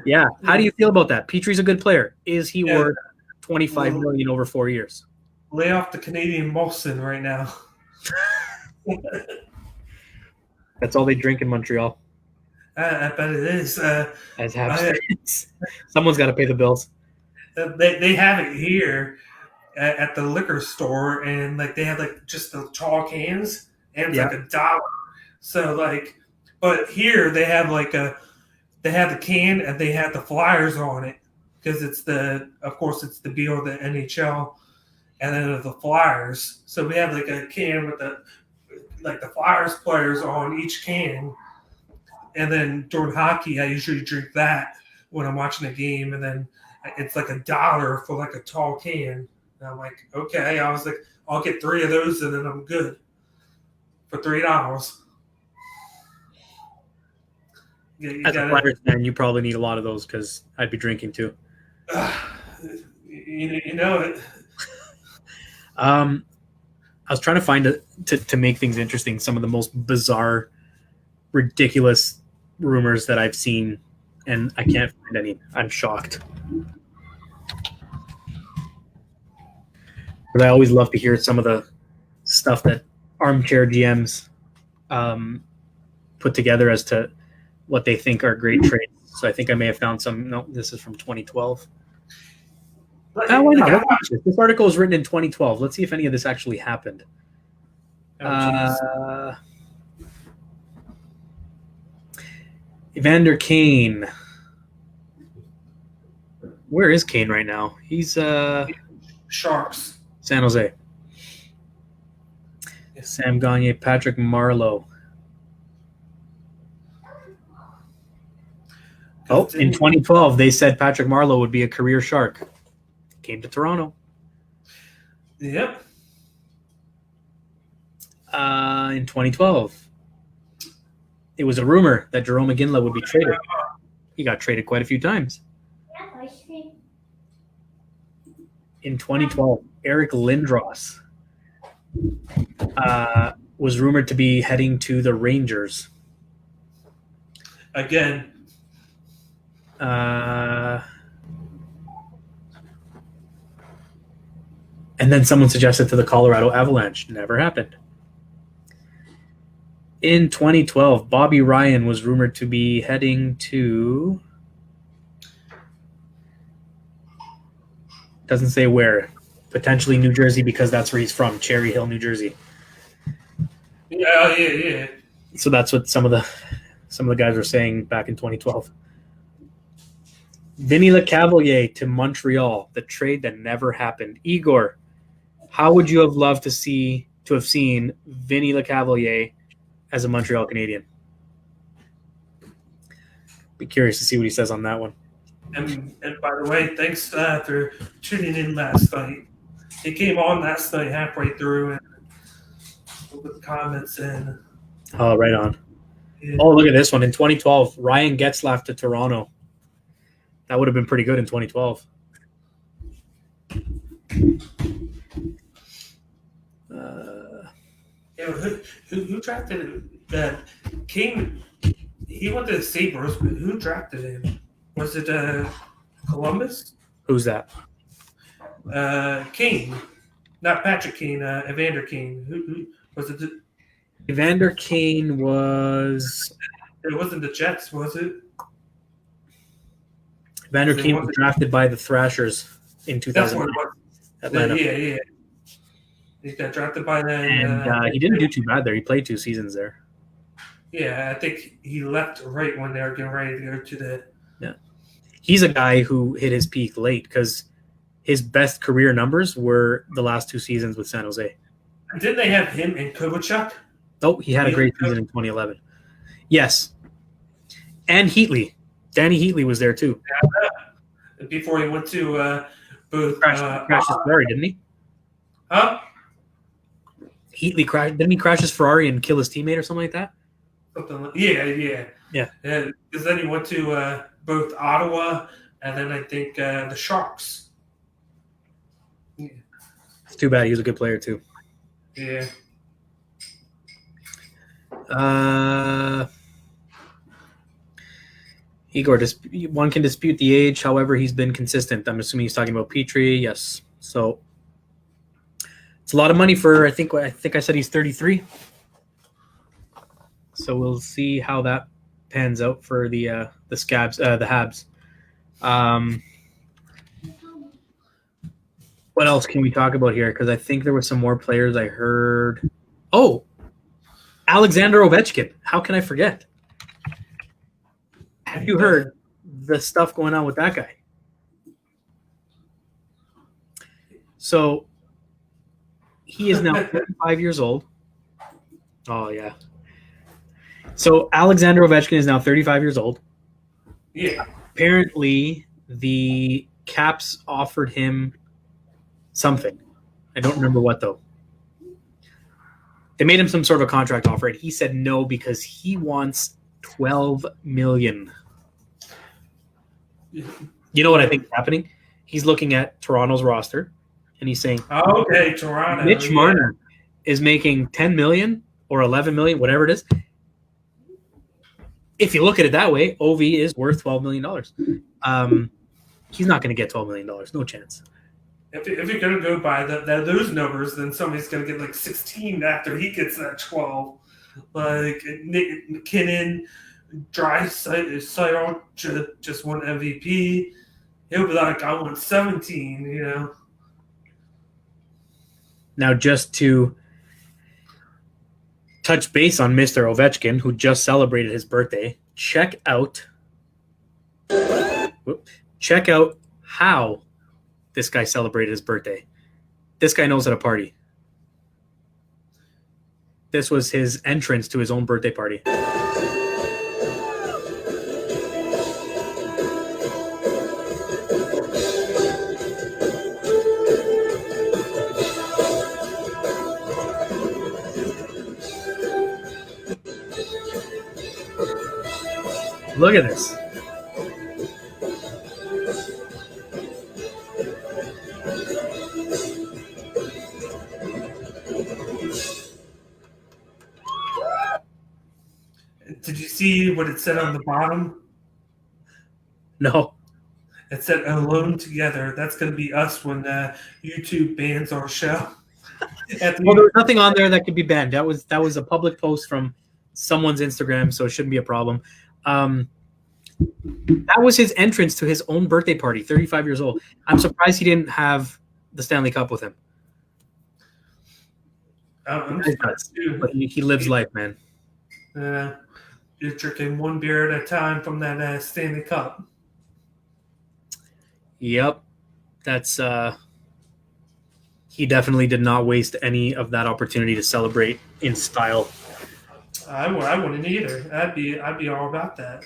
[SPEAKER 2] yeah. How do you feel about that? Petry's a good player. Is he worth $25 million over 4 years?
[SPEAKER 3] Lay off the Canadian Molson right now.
[SPEAKER 2] That's all they drink in Montreal.
[SPEAKER 3] I bet it is.
[SPEAKER 2] As Habs. Someone's got to pay the bills.
[SPEAKER 3] They have it here at the liquor store, and like they have like just the tall cans, and it's like $1. So like, but here they have they have the can and they have the Flyers on it because it's of course it's the BO of the NHL, and then of the Flyers. So we have like a can with the Flyers players on each can. And then during hockey, I usually drink that when I'm watching a game, and then it's like $1 for like a tall can. And I'm like, okay. I was like, I'll get 3 of those, and then I'm good for $3.
[SPEAKER 2] As a Flyers fan, you probably need a lot of those because I'd be drinking too.
[SPEAKER 3] You know it.
[SPEAKER 2] I was trying to find to make things interesting, some of the most bizarre, ridiculous rumors that I've seen, and I can't find any. I'm shocked. But I always love to hear some of the stuff that armchair GMs put together as to what they think are great trades. So I think I may have found some. No, this is from 2012. Why not? Let's watch this. This article was written in 2012. Let's see if any of this actually happened. Evander Kane. Where is Kane right now? He's
[SPEAKER 3] Sharks.
[SPEAKER 2] San Jose. Sam Gagner, Patrick Marleau. Oh, in 2012, they said Patrick Marleau would be a career Shark. Came to Toronto.
[SPEAKER 3] Yep.
[SPEAKER 2] In 2012, it was a rumor that Jarome Iginla would be traded. He got traded quite a few times. In 2012, Eric Lindros was rumored to be heading to the Rangers.
[SPEAKER 3] Again.
[SPEAKER 2] And then someone suggested to the Colorado Avalanche. Never happened. In 2012, Bobby Ryan was rumored to be heading to... Doesn't say where. Potentially New Jersey, because that's where he's from, Cherry Hill, New Jersey.
[SPEAKER 3] Yeah.
[SPEAKER 2] So that's what some of the guys were saying back in 2012. Vinny Lecavalier to Montreal, the trade that never happened. Igor, how would you have loved to have seen Vinny Lecavalier as a Montreal Canadian? Be curious to see what he says on that one.
[SPEAKER 3] And by the way, thanks for tuning in last night. He came on last night halfway through and with comments and.
[SPEAKER 2] Oh, right on.
[SPEAKER 3] Yeah.
[SPEAKER 2] Oh, look at this one. In 2012, Ryan Getzlaff to Toronto. That would have been pretty good in 2012.
[SPEAKER 3] Yeah, who drafted King? He went to the Sabres, but who drafted him? Was it Columbus?
[SPEAKER 2] Who's that?
[SPEAKER 3] Kane, not Patrick Kane. Evander Kane. Who was it?
[SPEAKER 2] Evander Kane was.
[SPEAKER 3] It wasn't the Jets, was it?
[SPEAKER 2] Evander Kane was drafted by the Thrashers in
[SPEAKER 3] That's
[SPEAKER 2] 2000.
[SPEAKER 3] what it was.
[SPEAKER 2] Atlanta.
[SPEAKER 3] Yeah. He got drafted by them.
[SPEAKER 2] And he didn't do too bad there. He played 2 seasons there.
[SPEAKER 3] Yeah, I think he left right when they were getting ready to go to the.
[SPEAKER 2] Yeah, he's a guy who hit his peak late because his best career numbers were the last 2 seasons with San Jose.
[SPEAKER 3] Didn't they have him and Kovalchuk?
[SPEAKER 2] Oh, he had a great season in 2011. Yes, and Heatley, Danny Heatley was there too.
[SPEAKER 3] Yeah, before he went to both.
[SPEAKER 2] Crashed his Ferrari, didn't he?
[SPEAKER 3] Huh?
[SPEAKER 2] Heatley crashed. Didn't he crash his Ferrari and kill his teammate or something like that?
[SPEAKER 3] Something like, yeah. Because then he went to both Ottawa and then I think the Sharks. Yeah.
[SPEAKER 2] It's too bad. He was a good player too.
[SPEAKER 3] Yeah.
[SPEAKER 2] Igor, one can dispute the age. However, he's been consistent. I'm assuming he's talking about Petrie. Yes. So it's a lot of money for. I think I said he's 33. So we'll see how that pans out for the Scabs, the Habs. What else can we talk about here? Because I think there were some more players I heard. Oh, Alexander Ovechkin. How can I forget? Have you heard the stuff going on with that guy? So he is now 35 years old. Oh, yeah. So Alexander Ovechkin is now 35 years old.
[SPEAKER 3] Yeah.
[SPEAKER 2] Apparently, the Caps offered him something. I don't remember what, though. They made him some sort of a contract offer, and he said no because he wants $12 million. You know what I think is happening? He's looking at Toronto's roster, and he's saying,
[SPEAKER 3] okay, Toronto.
[SPEAKER 2] Mitch Marner is making $10 million or $11 million, whatever it is. If you look at it that way, OV is worth $12 million. He's not going to get $12 million. No chance.
[SPEAKER 3] If you're going to go by those numbers, then somebody's going to get like 16 after he gets that 12. Like Nick McKinnon, Draisaitl just won MVP. He'll be like, I won 17, you know.
[SPEAKER 2] Now, just to touch base on Mr. Ovechkin, who just celebrated his birthday, check out how this guy celebrated his birthday. This guy knows how to party. This was his entrance to his own birthday party. Look at this.
[SPEAKER 3] Did you see what it said on the bottom?
[SPEAKER 2] No.
[SPEAKER 3] It said "Alone Together." That's going to be us when YouTube bans our show.
[SPEAKER 2] Well, there was nothing on there that could be banned. That was a public post from someone's Instagram, so it shouldn't be a problem. That was his entrance to his own birthday party, 35 years old. I'm surprised he didn't have the Stanley Cup with him. But he lives life, man.
[SPEAKER 3] You're drinking one beer at a time from that Stanley Cup.
[SPEAKER 2] Yep. That's he definitely did not waste any of that opportunity to celebrate in style.
[SPEAKER 3] I wouldn't either. I'd be all about that.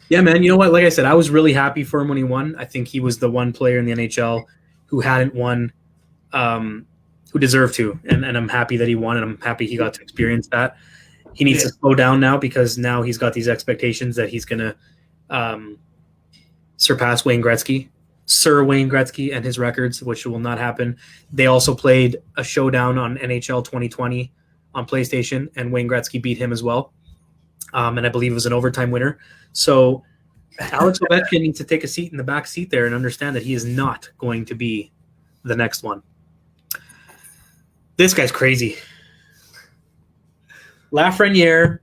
[SPEAKER 2] Yeah, man. You know what? Like I said, I was really happy for him when he won. I think he was the one player in the NHL who hadn't won, who deserved to. And I'm happy that he won, and I'm happy he got to experience that. He needs to slow down now because now he's got these expectations that he's going to surpass Wayne Gretzky, Sir Wayne Gretzky, and his records, which will not happen. They also played a showdown on NHL 2020 on PlayStation, and Wayne Gretzky beat him as well. And I believe it was an overtime winner. So Alex Ovechkin needs to take a seat in the back seat there and understand that he is not going to be the next one. This guy's crazy. Lafreniere,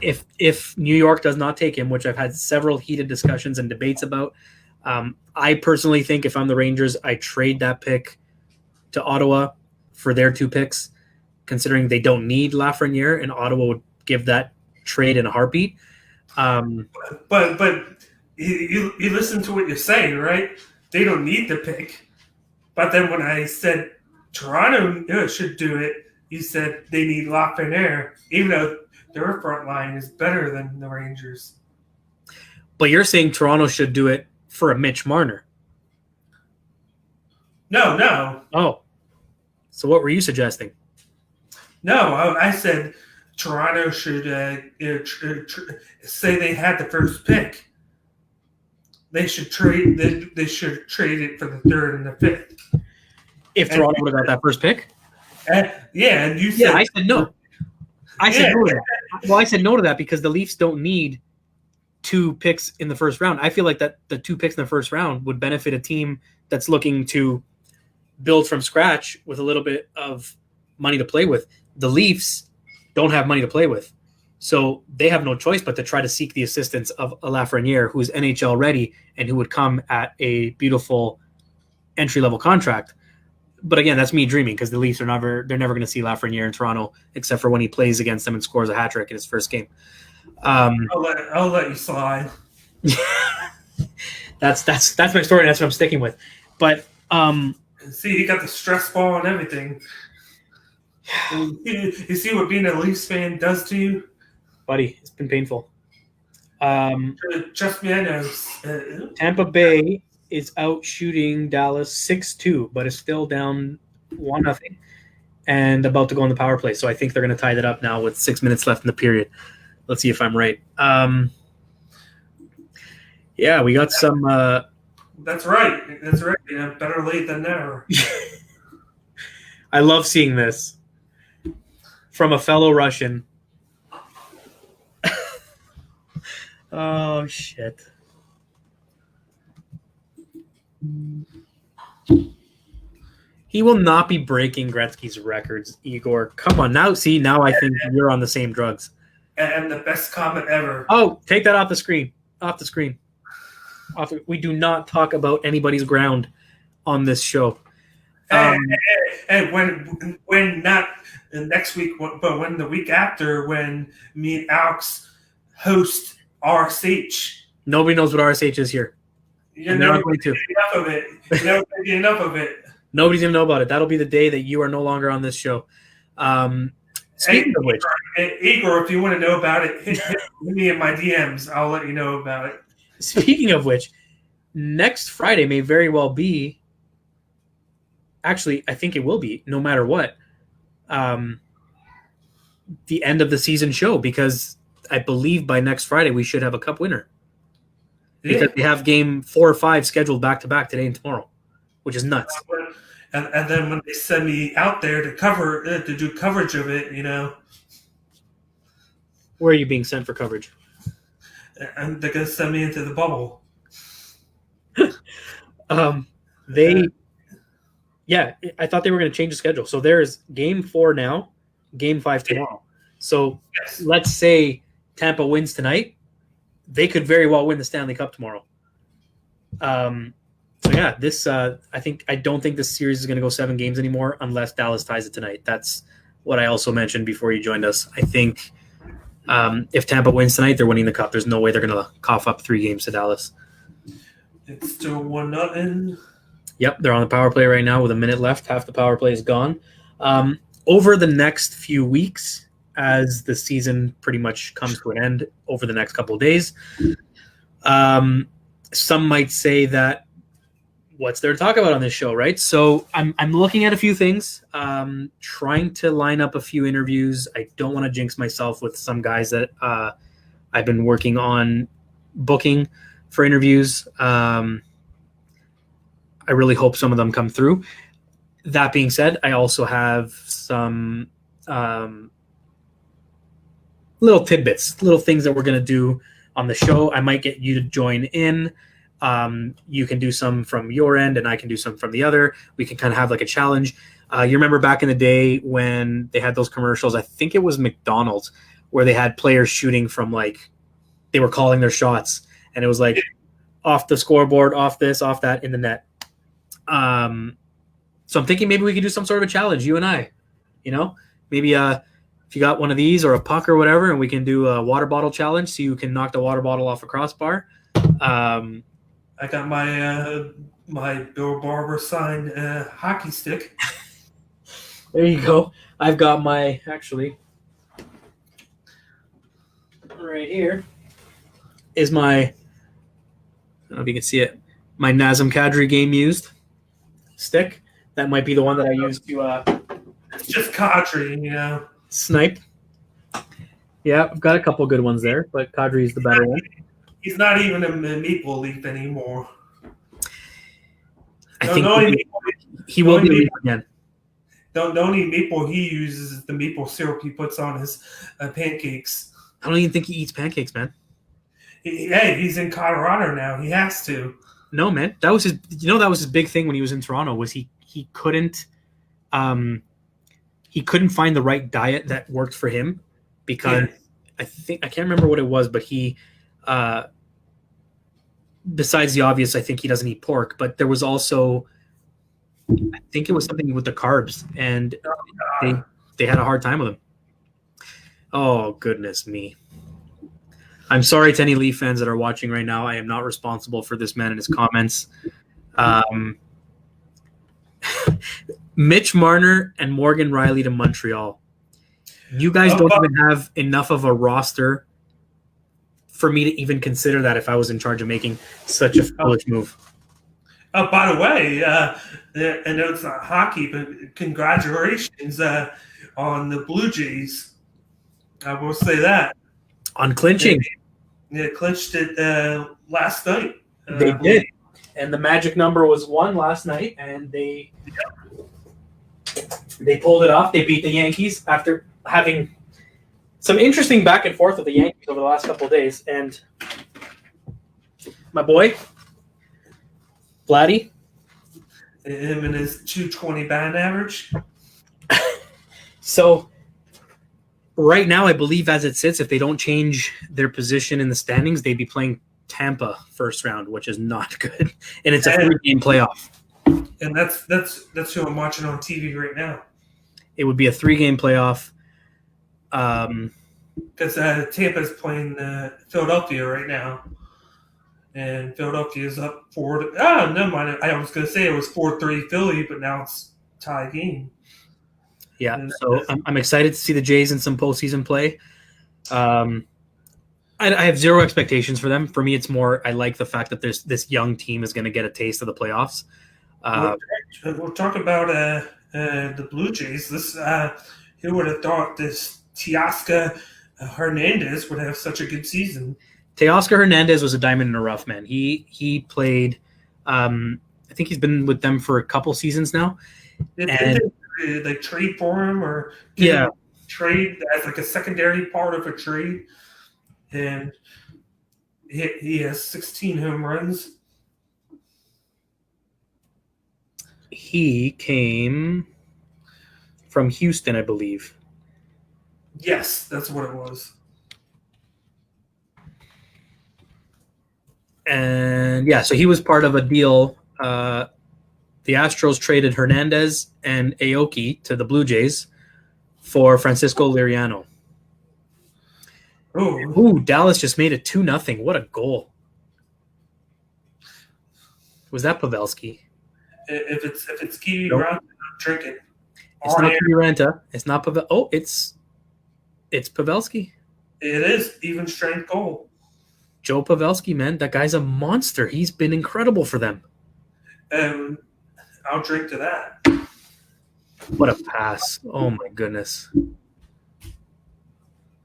[SPEAKER 2] if New York does not take him, which I've had several heated discussions and debates about, I personally think if I'm the Rangers, I trade that pick to Ottawa for their 2 picks, considering they don't need Lafreniere, and Ottawa would give that trade in a heartbeat.
[SPEAKER 3] But you listen to what you're saying, right? They don't need the pick. But then when I said Toronto should do it, you said they need Lafreniere, even though their front line is better than the Rangers.
[SPEAKER 2] But you're saying Toronto should do it for a Mitch Marner.
[SPEAKER 3] No.
[SPEAKER 2] Oh. So what were you suggesting?
[SPEAKER 3] No, I said Toronto should say they had the first pick. They should trade. They should trade it for the 3rd and the 5th.
[SPEAKER 2] If Toronto would have got that first pick?
[SPEAKER 3] And you said...
[SPEAKER 2] Yeah, I said no. I said no to that. Well, I said no to that because the Leafs don't need 2 picks in the first round. I feel like that the 2 picks in the first round would benefit a team that's looking to build from scratch with a little bit of money to play with. The Leafs don't have money to play with. So they have no choice but to try to seek the assistance of a Lafreniere who's NHL ready and who would come at a beautiful entry-level contract. But again, that's me dreaming because the Leafs they're never going to see Lafreniere in Toronto except for when he plays against them and scores a hat trick in his first game.
[SPEAKER 3] I'll let you slide.
[SPEAKER 2] That's my story. And that's what I'm sticking with. But
[SPEAKER 3] see, you got the stress ball and everything. You see what being a Leafs fan does to you,
[SPEAKER 2] buddy. It's been painful.
[SPEAKER 3] Trust me, I know.
[SPEAKER 2] Tampa Bay is out shooting Dallas 6-2, but is still down 1-0 and about to go on the power play. So I think they're going to tie that up now with 6 minutes left in the period. Let's see if I'm right. Yeah, we got some.
[SPEAKER 3] That's right. Yeah, better late than never.
[SPEAKER 2] I love seeing this from a fellow Russian. Oh, shit. He will not be breaking Gretzky's records, Igor. Come on. Now I think you're on the same drugs.
[SPEAKER 3] And the best comment ever.
[SPEAKER 2] Oh, take that off the screen. Off the screen. We do not talk about anybody's ground on this show.
[SPEAKER 3] And when not next week, but when the week after, when me and Alex host RSH.
[SPEAKER 2] Nobody knows what RSH is here.
[SPEAKER 3] You're never going to get enough of it. You're never going to get enough of it.
[SPEAKER 2] Nobody's going to know about it. That'll be the day that you are no longer on this show. Speaking of which.
[SPEAKER 3] Igor, if you want to know about it, hit me in my DMs. I'll let you know about it.
[SPEAKER 2] Speaking of which, next Friday may very well be, actually, I think it will be, no matter what, the end of the season show, because I believe by next Friday we should have a cup winner. Because we have game 4 or 5 scheduled back-to-back today and tomorrow, which is nuts.
[SPEAKER 3] And then when they send me out there to do coverage of it,
[SPEAKER 2] Where are you being sent for coverage?
[SPEAKER 3] And they're going to send me into the bubble.
[SPEAKER 2] I thought they were going to change the schedule. So there's game 4 now, game 5 tomorrow. So Let's say Tampa wins tonight. They could very well win the Stanley Cup tomorrow. I don't think this series is going to go 7 games anymore unless Dallas ties it tonight. That's what I also mentioned before you joined us. I think if Tampa wins tonight, they're winning the Cup. There's no way they're going to cough up 3 games to Dallas.
[SPEAKER 3] It's still 1-0.
[SPEAKER 2] Yep, they're on the power play right now with a minute left. Half the power play is gone. Over the next few weeks, as the season pretty much comes to an end over the next couple of days, some might say that what's there to talk about on this show, right? So I'm looking at a few things, trying to line up a few interviews. I don't want to jinx myself with some guys that I've been working on booking for interviews. I really hope some of them come through. That being said, I also have some little tidbits, little things that we're going to do on the show. I might get you to join in. You can do some from your end and I can do some from the other. We can kind of have like a challenge. You remember back in the day when they had those commercials, I think it was McDonald's, where they had players shooting from like, they were calling their shots and it was like off the scoreboard, off this, off that, in the net. So I'm thinking maybe we could do some sort of a challenge, you and I, maybe if you got one of these or a puck or whatever, and we can do a water bottle challenge so you can knock the water bottle off a crossbar.
[SPEAKER 3] I got my Bill Barber signed hockey stick.
[SPEAKER 2] There you go. I've got my, actually, right here is my, I don't know if you can see it, my Nazem Kadri game used stick. That might be the one that I used to
[SPEAKER 3] It's just Kadri,
[SPEAKER 2] snipe. Yeah, I've got a couple good ones there, but Kadri's the better one.
[SPEAKER 3] He's not even a Maple Leaf anymore.
[SPEAKER 2] I think he will be a Leaf again.
[SPEAKER 3] The only maple he uses is the maple syrup he puts on his pancakes.
[SPEAKER 2] I don't even think he eats pancakes, man.
[SPEAKER 3] He's in Colorado now. He has to.
[SPEAKER 2] No, man. That was his. That was his big thing when he was in Toronto. Was he couldn't, he couldn't find the right diet that worked for him because I can't remember what it was, but he. Besides the obvious, I think he doesn't eat pork, but there was also, I think it was something with the carbs, and they had a hard time with him. Oh, goodness me. I'm sorry to any Leaf fans that are watching right now. I am not responsible for this man and his comments. Mitch Marner and Morgan Rielly to Montreal. You guys don't even have enough of a roster for me to even consider that if I was in charge of making such a foolish move.
[SPEAKER 3] Oh, by the way, I know it's not hockey, but congratulations on the Blue Jays. I will say that.
[SPEAKER 2] On clinching.
[SPEAKER 3] They clinched it last night.
[SPEAKER 2] They did. And the magic number was 1 last night, and they pulled it off. They beat the Yankees after having some interesting back and forth with the Yankees over the last couple of days. And my boy, Vladdy.
[SPEAKER 3] Him and his 220 batting average.
[SPEAKER 2] So right now, I believe as it sits, if they don't change their position in the standings, they'd be playing Tampa first round, which is not good. And it's a 3-game playoff.
[SPEAKER 3] And that's who I'm watching on TV right now.
[SPEAKER 2] It would be a 3-game playoff.
[SPEAKER 3] Because Tampa's playing Philadelphia right now. And Philadelphia is up 4. Never mind. I was going to say it was 4-3 Philly, but now it's tie game.
[SPEAKER 2] Yeah, so I'm excited to see the Jays in some postseason play. I have zero expectations for them. For me, it's more I like the fact that this young team is going to get a taste of the playoffs.
[SPEAKER 3] We'll talk about the Blue Jays. Who would have thought this Teoscar Hernandez would have such a good season?
[SPEAKER 2] Teoscar Hernandez was a diamond in the rough, man. He played. I think he's been with them for a couple seasons now.
[SPEAKER 3] Did they trade for him or trade as like a secondary part of a trade? And he has 16 home runs.
[SPEAKER 2] He came from Houston, I believe.
[SPEAKER 3] Yes, that's what it was.
[SPEAKER 2] And yeah, so he was part of a deal. The Astros traded Hernandez and Aoki to the Blue Jays for Francisco Liriano. Ooh, Dallas just made it 2-0. What a goal. Was that Pavelski?
[SPEAKER 3] If it's Kiwi Ranta, I'm drinking.
[SPEAKER 2] It's not Kiwi Ranta. It's not Pavel. Oh, it's Pavelski.
[SPEAKER 3] It is even strength goal.
[SPEAKER 2] Joe Pavelski, man, that guy's a monster. He's been incredible for them.
[SPEAKER 3] and I'll drink to that.
[SPEAKER 2] What a pass. Oh, my goodness.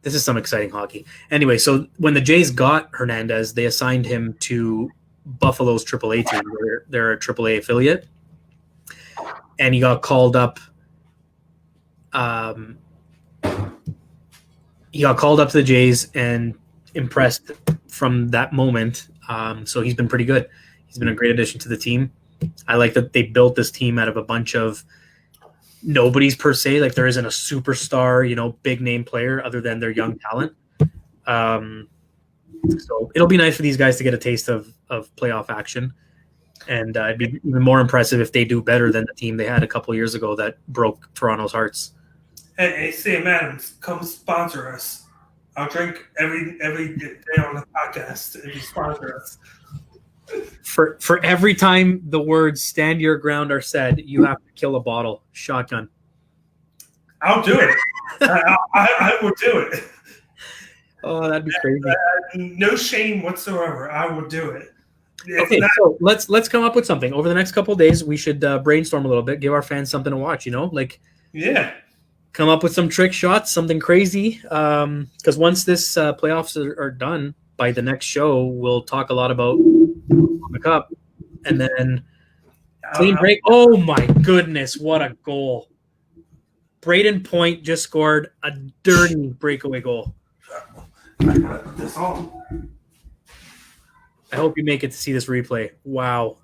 [SPEAKER 2] This is some exciting hockey. Anyway, so when the Jays got Hernandez, they assigned him to Buffalo's AAA team. They're a AAA affiliate. And he got called up. He got called up to the Jays and impressed from that moment. So he's been pretty good. He's been a great addition to the team. I like that they built this team out of a bunch of nobodies per se. Like there isn't a superstar, big name player other than their young talent. So it'll be nice for these guys to get a taste of playoff action. And it'd be even more impressive if they do better than the team they had a couple years ago that broke Toronto's hearts.
[SPEAKER 3] Hey, Sam Adams, come sponsor us. I'll drink every day on the podcast if you sponsor us.
[SPEAKER 2] For every time the words "stand your ground" are said, you have to kill a bottle. Shotgun.
[SPEAKER 3] I'll do it. I will do it.
[SPEAKER 2] Oh, that'd be crazy.
[SPEAKER 3] No shame whatsoever. I will do it.
[SPEAKER 2] Okay, so let's come up with something. Over the next couple of days, we should brainstorm a little bit, give our fans something to watch,
[SPEAKER 3] Yeah.
[SPEAKER 2] Come up with some trick shots, something crazy. Because once this playoffs are done, by the next show, we'll talk a lot about the Cup. And then clean break. Oh, my goodness. What a goal. Braden Point just scored a dirty breakaway goal.
[SPEAKER 3] I gotta put this on.
[SPEAKER 2] I hope you make it to see this replay. Wow.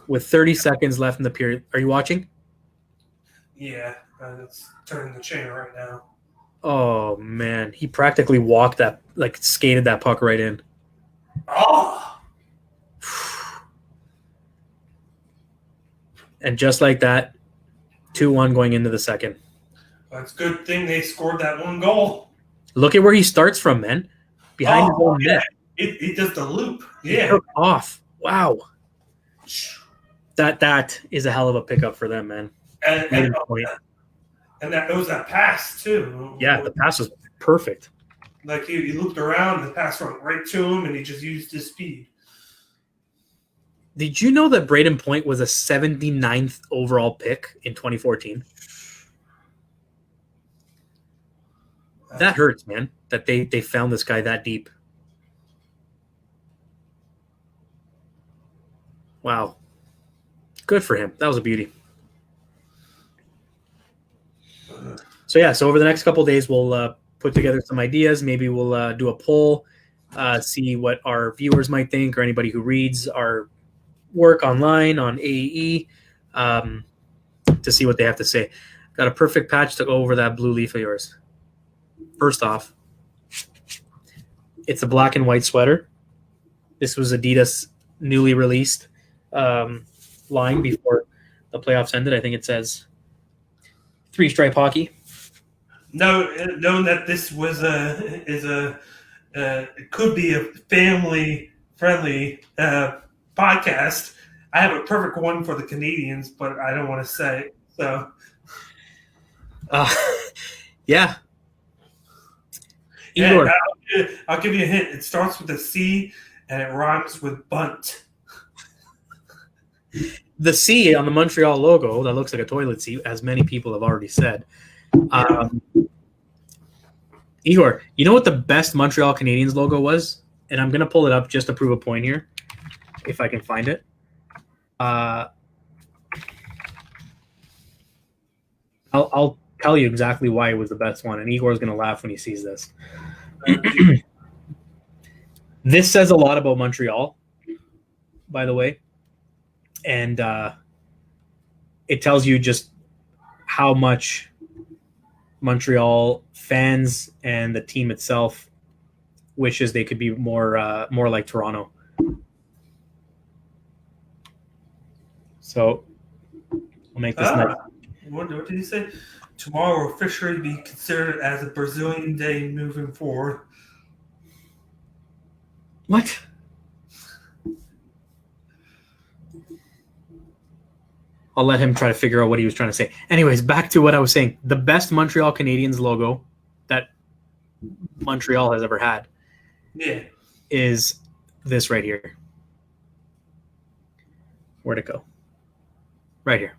[SPEAKER 2] With 30 seconds left in the period. Are you watching?
[SPEAKER 3] Yeah, it's turning the channel right now.
[SPEAKER 2] Oh, man. He practically skated that puck right in.
[SPEAKER 3] Oh!
[SPEAKER 2] And just like that, 2-1 going into the second.
[SPEAKER 3] It's a good thing they scored that one goal.
[SPEAKER 2] Look at where he starts from, man. Behind his own net.
[SPEAKER 3] It does the loop.
[SPEAKER 2] He
[SPEAKER 3] Yeah.
[SPEAKER 2] took off. Wow. That is a hell of a pickup for them, man.
[SPEAKER 3] And that it was that pass too.
[SPEAKER 2] Yeah, the pass was perfect.
[SPEAKER 3] Like he looked around, the pass went right to him, and he just used his speed.
[SPEAKER 2] Did you know that Braden Point was a 79th overall pick in 2014? That hurts, man, that they found this guy that deep. Wow. Good for him. That was a beauty. So over the next couple of days, we'll put together some ideas. Maybe we'll do a poll, see what our viewers might think or anybody who reads our work online on AE to see what they have to say. Got a perfect patch to go over that blue leaf of yours. First off, it's a black and white sweater. This was Adidas' newly released line before the playoffs ended. I think it says 3-stripe hockey.
[SPEAKER 3] No, knowing that this was it could be a family friendly podcast. I have a perfect one for the Canadians, but I don't want to say it, so.
[SPEAKER 2] Yeah.
[SPEAKER 3] Yeah, I'll give you a hint. It starts with a C and it rhymes with bunt.
[SPEAKER 2] The C on the Montreal logo, that looks like a toilet seat, as many people have already said. Igor, you know what the best Montreal Canadiens logo was? And I'm going to pull it up just to prove a point here, if I can find it. I'll tell you exactly why it was the best one, and Igor's going to laugh when he sees this. This says a lot about Montreal, by the way. And it tells you just how much Montreal fans and the team itself wishes they could be more like Toronto. So I'll make this nice.
[SPEAKER 3] What did he say? Tomorrow will officially be considered as a Brazilian day moving forward.
[SPEAKER 2] What? I'll let him try to figure out what he was trying to say. Anyways, back to what I was saying. The best Montreal Canadiens logo that Montreal has ever had is this right here. Where'd it go? Right here.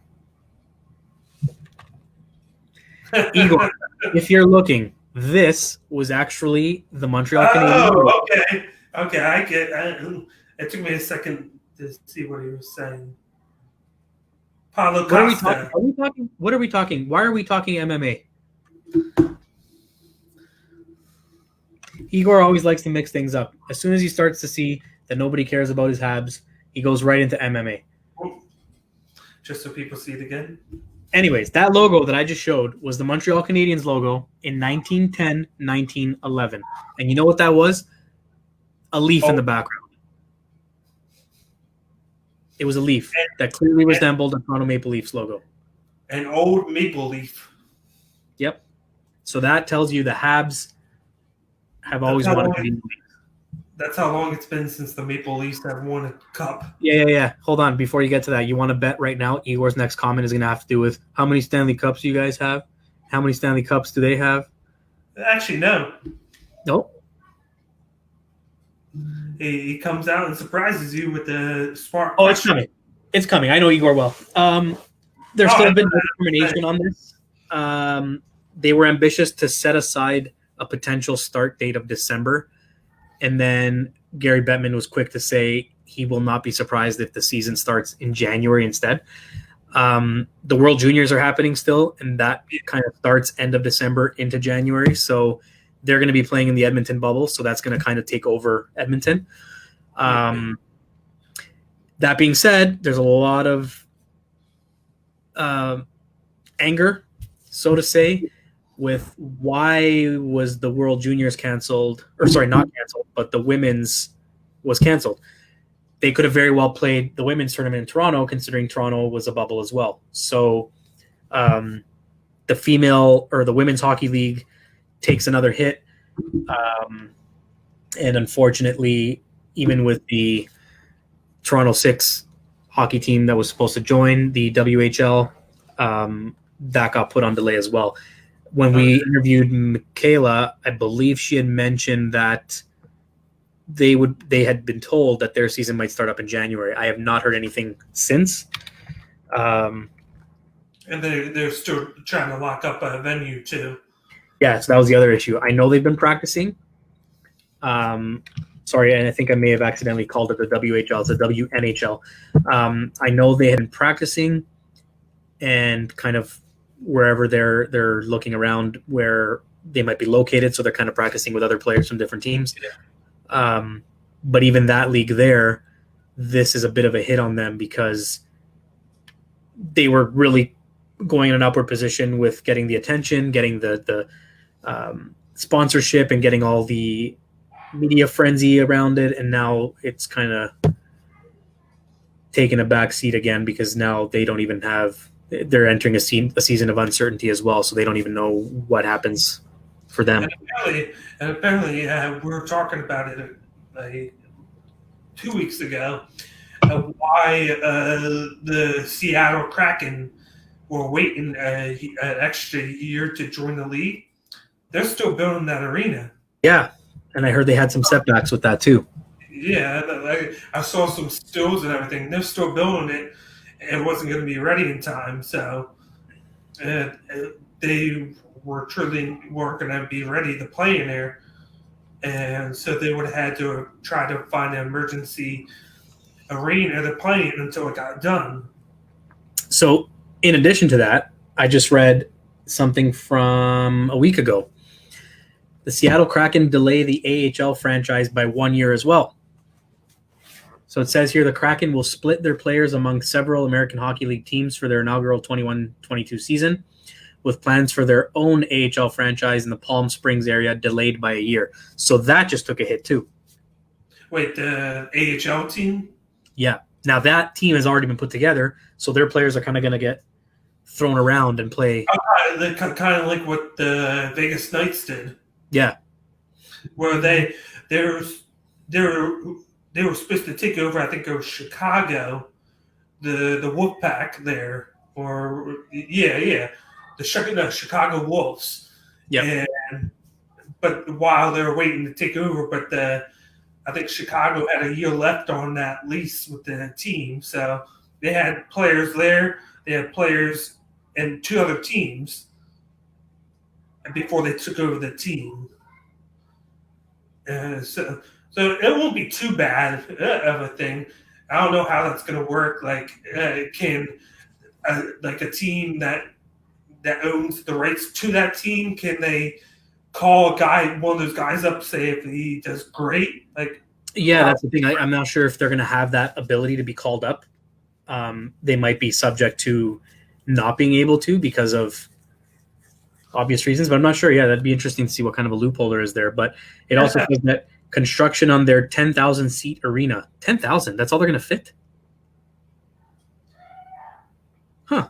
[SPEAKER 2] Igor, if you're looking, this was actually the Montreal Canadiens.
[SPEAKER 3] Oh, okay. Okay, I get it. Took me a second to see what he was saying. Paulo
[SPEAKER 2] What are we
[SPEAKER 3] Costa.
[SPEAKER 2] talking? What are we talking? Why are we talking MMA? Igor always likes to mix things up. As soon as he starts to see that nobody cares about his Habs, he goes right into MMA.
[SPEAKER 3] Just so people see it again.
[SPEAKER 2] Anyways, that logo that I just showed was the Montreal Canadiens logo in 1910, 1911. And you know what that was? A leaf in the background. It was a leaf that clearly resembled the Toronto Maple Leafs logo.
[SPEAKER 3] An old maple leaf.
[SPEAKER 2] Yep. So that tells you the Habs have always wanted to be.
[SPEAKER 3] That's how long it's been since the Maple Leafs have won a cup.
[SPEAKER 2] Yeah. Hold on. Before you get to that, you want to bet right now Igor's next comment is going to have to do with how many Stanley Cups you guys have? How many Stanley Cups do they have?
[SPEAKER 3] Actually, no.
[SPEAKER 2] Nope.
[SPEAKER 3] He comes out and surprises you with the smart.
[SPEAKER 2] Oh, it's coming. It's coming. I know Igor well. There's still been no determination on this. They were ambitious to set aside a potential start date of December. And then Gary Bettman was quick to say he will not be surprised if the season starts in January instead. The World Juniors are happening still, and that kind of starts end of December into January. So they're going to be playing in the Edmonton bubble, so that's going to kind of take over Edmonton. That being said, there's a lot of anger, so to say, with why was the World Juniors canceled, or sorry, not canceled, but the women's was canceled. They could have very well played the women's tournament in Toronto, considering Toronto was a bubble as well. So the female or the women's hockey league takes another hit. And unfortunately, even with the Toronto 6 hockey team that was supposed to join the WHL, that got put on delay as well. When we interviewed Michaela, I believe she had mentioned that they had been told that their season might start up in January. I have not heard anything since.
[SPEAKER 3] And they're still trying to lock up a venue too.
[SPEAKER 2] Yeah, so that was the other issue. I know they've been practicing. Sorry, and I think I may have accidentally called it the WHL. It's the WNHL. I know they had been practicing and kind of wherever they're looking around where they might be located. So they're kind of practicing with other players from different teams. But even that league there, this is a bit of a hit on them because they were really going in an upward position with getting the attention, getting the sponsorship, and getting all the media frenzy around it. And now it's kind of taken a back seat again because now they don't even have – they're entering a season of uncertainty as well, so they don't even know what happens for them.
[SPEAKER 3] And apparently we were talking about it 2 weeks ago, why the Seattle Kraken were waiting an extra year to join the league. They're still building that arena.
[SPEAKER 2] Yeah, and I heard they had some setbacks with that too.
[SPEAKER 3] Yeah, I saw some stills and everything. They're still building it. It wasn't going to be ready in time, so they were truly weren't going to be ready to play in there, and so they would have had to try to find an emergency arena to play in until it got done.
[SPEAKER 2] So, in addition to that, I just read something from a week ago. The Seattle Kraken delay the AHL franchise by 1 year as well. So it says here the Kraken will split their players among several American Hockey League teams for their inaugural 21-22 season, with plans for their own AHL franchise in the Palm Springs area delayed by a year. So that just took a hit too.
[SPEAKER 3] Wait, the AHL team?
[SPEAKER 2] Yeah. Now that team has already been put together, so their players are kind of going to get thrown around and play.
[SPEAKER 3] Kind of like what the Vegas Knights did.
[SPEAKER 2] Yeah.
[SPEAKER 3] Where they were supposed to take over, I think it was Chicago, the Wolfpack there, or the Chicago Wolves.
[SPEAKER 2] Yeah.
[SPEAKER 3] But while they were waiting to take over, I think Chicago had a year left on that lease with the team, so they had players there. They had players in 2 other teams before they took over the team. So it won't be too bad of a thing. I don't know how that's going to work. Like, can like a team that owns the rights to that team, can they call one of those guys up, say if he does great? Like,
[SPEAKER 2] yeah, that's the thing. I'm not sure if they're going to have that ability to be called up. They might be subject to not being able to because of obvious reasons, but I'm not sure. Yeah, that'd be interesting to see what kind of a loophole there is there. But it also says that construction on their 10,000 seat arena. 10,000? That's all they're going to fit? Huh.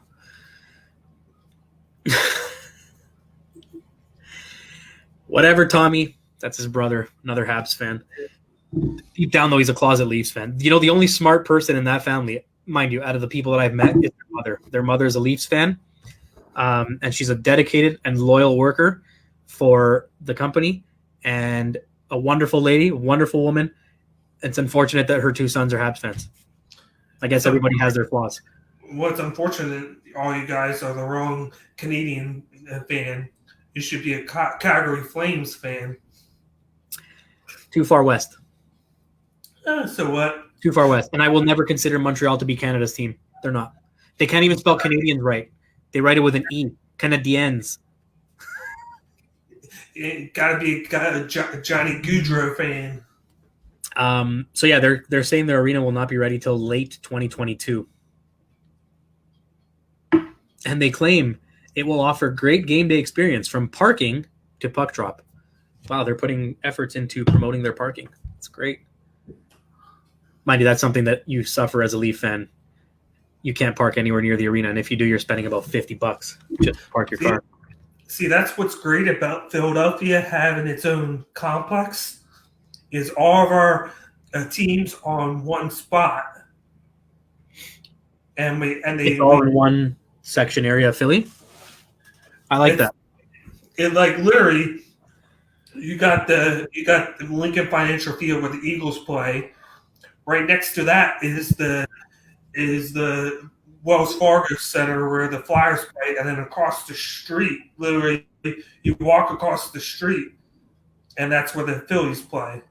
[SPEAKER 2] Whatever, Tommy. That's his brother, another Habs fan. Deep down, though, he's a closet Leafs fan. You know, the only smart person in that family, mind you, out of the people that I've met, is their mother. Their mother is a Leafs fan, and she's a dedicated and loyal worker for the company and a wonderful lady, wonderful woman. It's unfortunate that her 2 sons are Habs fans. I guess everybody has their flaws.
[SPEAKER 3] What's unfortunate, all you guys are the wrong Canadian fan. You should be a Calgary Flames fan.
[SPEAKER 2] Too far west.
[SPEAKER 3] So what?
[SPEAKER 2] Too far west. And I will never consider Montreal to be Canada's team. They're not. They can't even spell Canadians right. They write it with an E. Canadiens.
[SPEAKER 3] Got a Johnny Gaudreau fan.
[SPEAKER 2] So yeah, they're saying their arena will not be ready till late 2022. And they claim it will offer great game day experience from parking to puck drop. Wow, they're putting efforts into promoting their parking. It's great. Mind you, that's something that you suffer as a Leaf fan. You can't park anywhere near the arena, and if you do, you're spending about $50 just to park your car.
[SPEAKER 3] See, that's what's great about Philadelphia having its own complex is all of our teams on one spot, and they
[SPEAKER 2] all in one section area of Philly. I like that.
[SPEAKER 3] It like literally, you got the Lincoln Financial Field where the Eagles play. Right next to that is the Wells Fargo Center where the Flyers play, and then across the street, literally, you walk across the street, and that's where the Phillies play.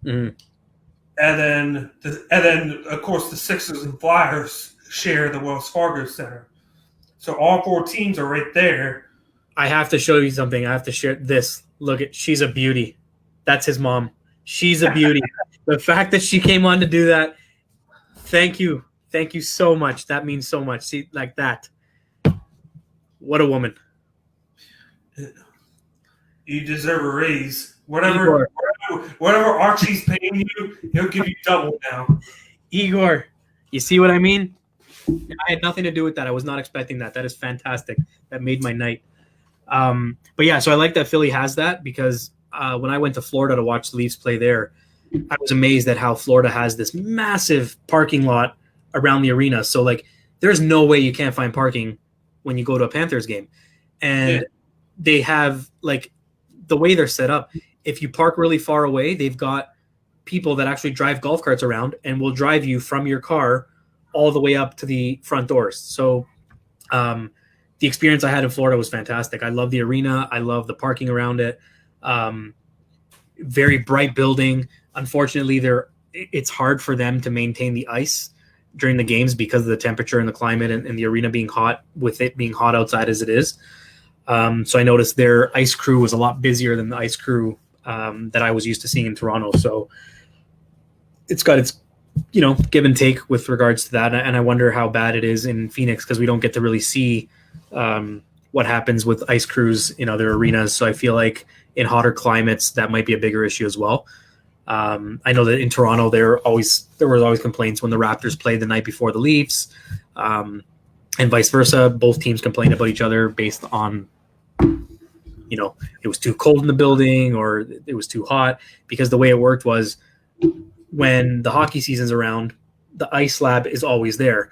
[SPEAKER 2] Mm-hmm.
[SPEAKER 3] And then of course the Sixers and Flyers share the Wells Fargo Center. So all 4 teams are right there.
[SPEAKER 2] I have to show you something. I have to share this. Look at, she's a beauty. That's his mom. She's a beauty. The fact that she came on to do that, thank you. Thank you so much. That means so much. See, like that. What a woman.
[SPEAKER 3] You deserve a raise. Whatever Archie's paying you, he'll give you double now.
[SPEAKER 2] Igor, you see what I mean? I had nothing to do with that. I was not expecting that. That is fantastic. That made my night. But yeah, so I like that Philly has that because when I went to Florida to watch the Leafs play there, I was amazed at how Florida has this massive parking lot around the arena. So like, there's no way you can't find parking when you go to a Panthers game. And they have like the way they're set up. If you park really far away, they've got people that actually drive golf carts around and will drive you from your car all the way up to the front doors. So the experience I had in Florida was fantastic. I love the arena. I love the parking around it. Very bright building. Unfortunately, it's hard for them to maintain the ice during the games because of the temperature and the climate and the arena being hot, with it being hot outside as it is. So I noticed their ice crew was a lot busier than the ice crew that I was used to seeing in Toronto. So it's got its, give and take with regards to that. And I wonder how bad it is in Phoenix because we don't get to really see what happens with ice crews in other arenas. So I feel like in hotter climates, that might be a bigger issue as well. I know that in Toronto, there were always complaints when the Raptors played the night before the Leafs, and vice versa. Both teams complained about each other based on, it was too cold in the building or it was too hot, because the way it worked was when the hockey season's around, the ice slab is always there.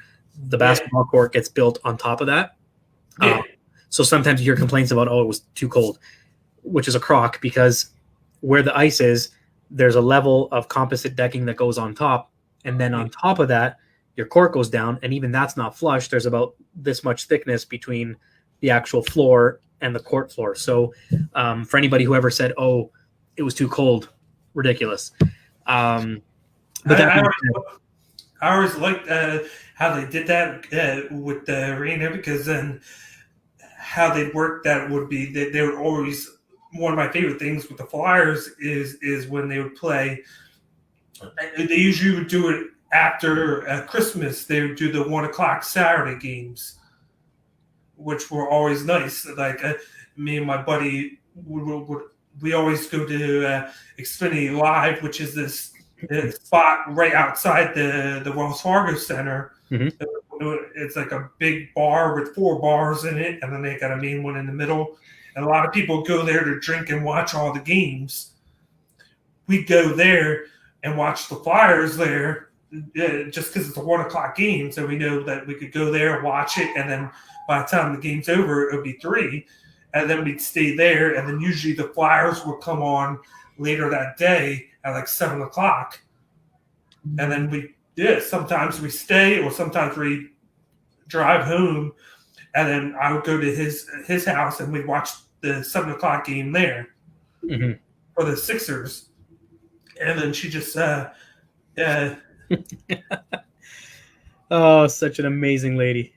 [SPEAKER 2] The basketball court gets built on top of that. So sometimes you hear complaints about, it was too cold, which is a crock, because where the ice is, there's a level of composite decking that goes on top. And then on top of that your court goes down, and even that's not flush. There's about this much thickness between the actual floor and the court floor. So for anybody who ever said, "Oh, it was too cold," ridiculous. But
[SPEAKER 3] I always liked how they did that with the arena, because then how they worked that would be that they would always, one of my favorite things with the Flyers is when they would play. They usually would do it after Christmas. They would do the 1:00 Saturday games, which were always nice. Like me and my buddy we always go to Xfinity Live, which is this spot right outside the Wells Fargo Center.
[SPEAKER 2] Mm-hmm.
[SPEAKER 3] It's like a big bar with 4 bars in it, and then they got a main one in the middle. And a lot of people go there to drink and watch all the games. We go there and watch the Flyers there just because it's a 1:00 game. So we know that we could go there and watch it, and then by the time the game's over, it would be 3. And then we'd stay there, and then usually the Flyers would come on later that day at like 7:00. And then sometimes we stay, or sometimes we drive home, and then I would go to his house, and we'd watch the 7:00 game there for the Sixers. And then she just
[SPEAKER 2] oh, such an amazing lady.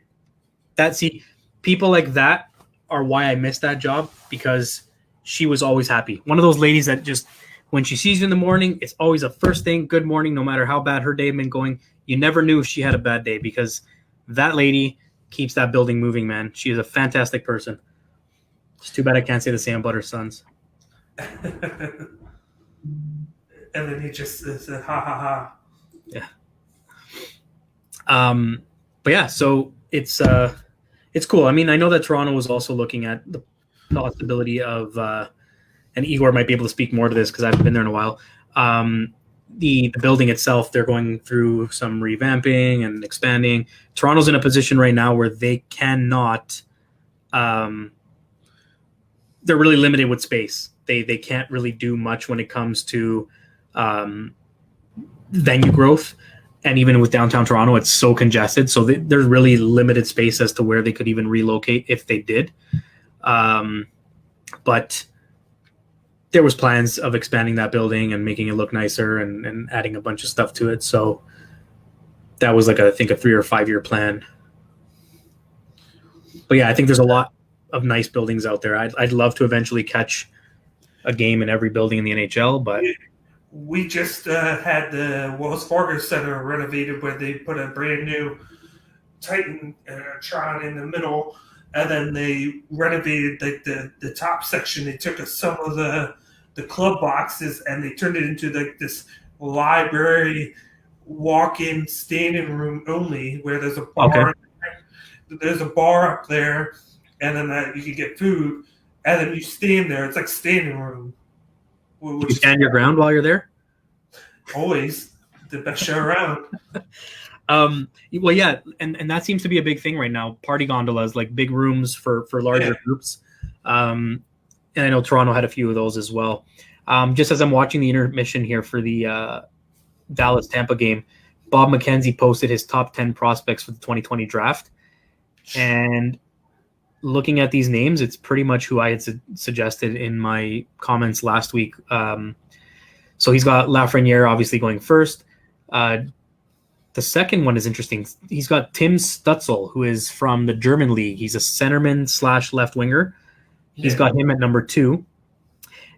[SPEAKER 2] People like that are why I missed that job, because she was always happy. One of those ladies that just, when she sees you in the morning, it's always the first thing, good morning, no matter how bad her day had been going. You never knew if she had a bad day, because that lady keeps that building moving, man. She is a fantastic person. It's too bad I can't say the same about her sons.
[SPEAKER 3] And then he just said, ha, ha, ha.
[SPEAKER 2] Yeah. But yeah, so it's cool. I mean, I know that Toronto was also looking at the possibility of, and Igor might be able to speak more to this because I haven't been there in a while. The building itself, they're going through some revamping and expanding. Toronto's in a position right now where they cannot. They're really limited with space. They can't really do much when it comes to venue growth. And even with downtown Toronto, it's so congested. So there's really limited space as to where they could even relocate if they did. But there was plans of expanding that building and making it look nicer and adding a bunch of stuff to it. So that was I think a 3 or 5 year plan. But yeah, I think there's a lot of nice buildings out there. I'd love to eventually catch a game in every building in the NHL, but
[SPEAKER 3] we just had the Wells Fargo Center renovated, where they put a brand new Titantron in the middle, and then they renovated the top section. They took some of the club boxes and they turned it into this library walk-in standing room only, where there's a bar.
[SPEAKER 2] Okay.
[SPEAKER 3] There's a bar up there, and then you can get food, and then you stand there. It's like standing room.
[SPEAKER 2] You stand your ground while you're there?
[SPEAKER 3] Always the best show around.
[SPEAKER 2] Well, yeah, and that seems to be a big thing right now. Party gondolas, like big rooms for larger groups. And I know Toronto had a few of those as well. Just as I'm watching the intermission here for the Dallas-Tampa game, Bob McKenzie posted his top 10 prospects for the 2020 draft. And looking at these names, it's pretty much who I had suggested in my comments last week. So he's got Lafreniere obviously going first. The second one is interesting. He's got Tim Stutzel, who is from the German league. He's a centerman / left winger. He's got him at number 2.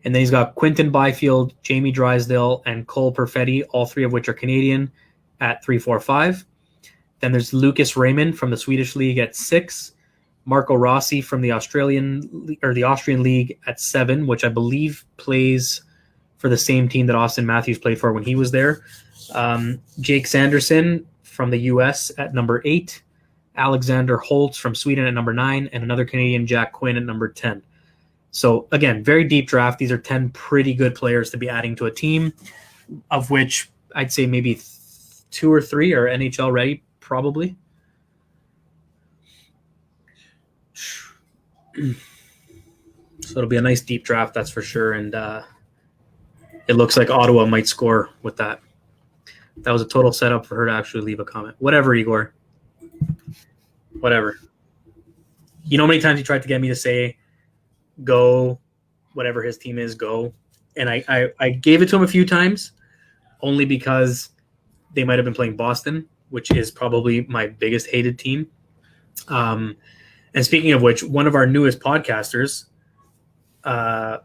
[SPEAKER 2] And then he's got Quinton Byfield, Jamie Drysdale, and Cole Perfetti, all 3 of which are Canadian, at 3, 4, 5. Then there's Lucas Raymond from the Swedish league at 6. Marco Rossi from the Austrian league at 7, which I believe plays for the same team that Austin Matthews played for when he was there. Jake Sanderson from the U.S. at number 8. Alexander Holtz from Sweden at number 9. And another Canadian, Jack Quinn, at number 10. So, again, very deep draft. These are 10 pretty good players to be adding to a team, of which I'd say maybe 2 or 3 are NHL ready, probably. So it'll be a nice deep draft, that's for sure. And it looks like Ottawa might score with that. That was a total setup for her to actually leave a comment. Whatever, Igor. Whatever. You know how many times he tried to get me to say, go, whatever his team is, go. And I gave it to him a few times, only because they might have been playing Boston, which is probably my biggest hated team. And speaking of which, one of our newest podcasters to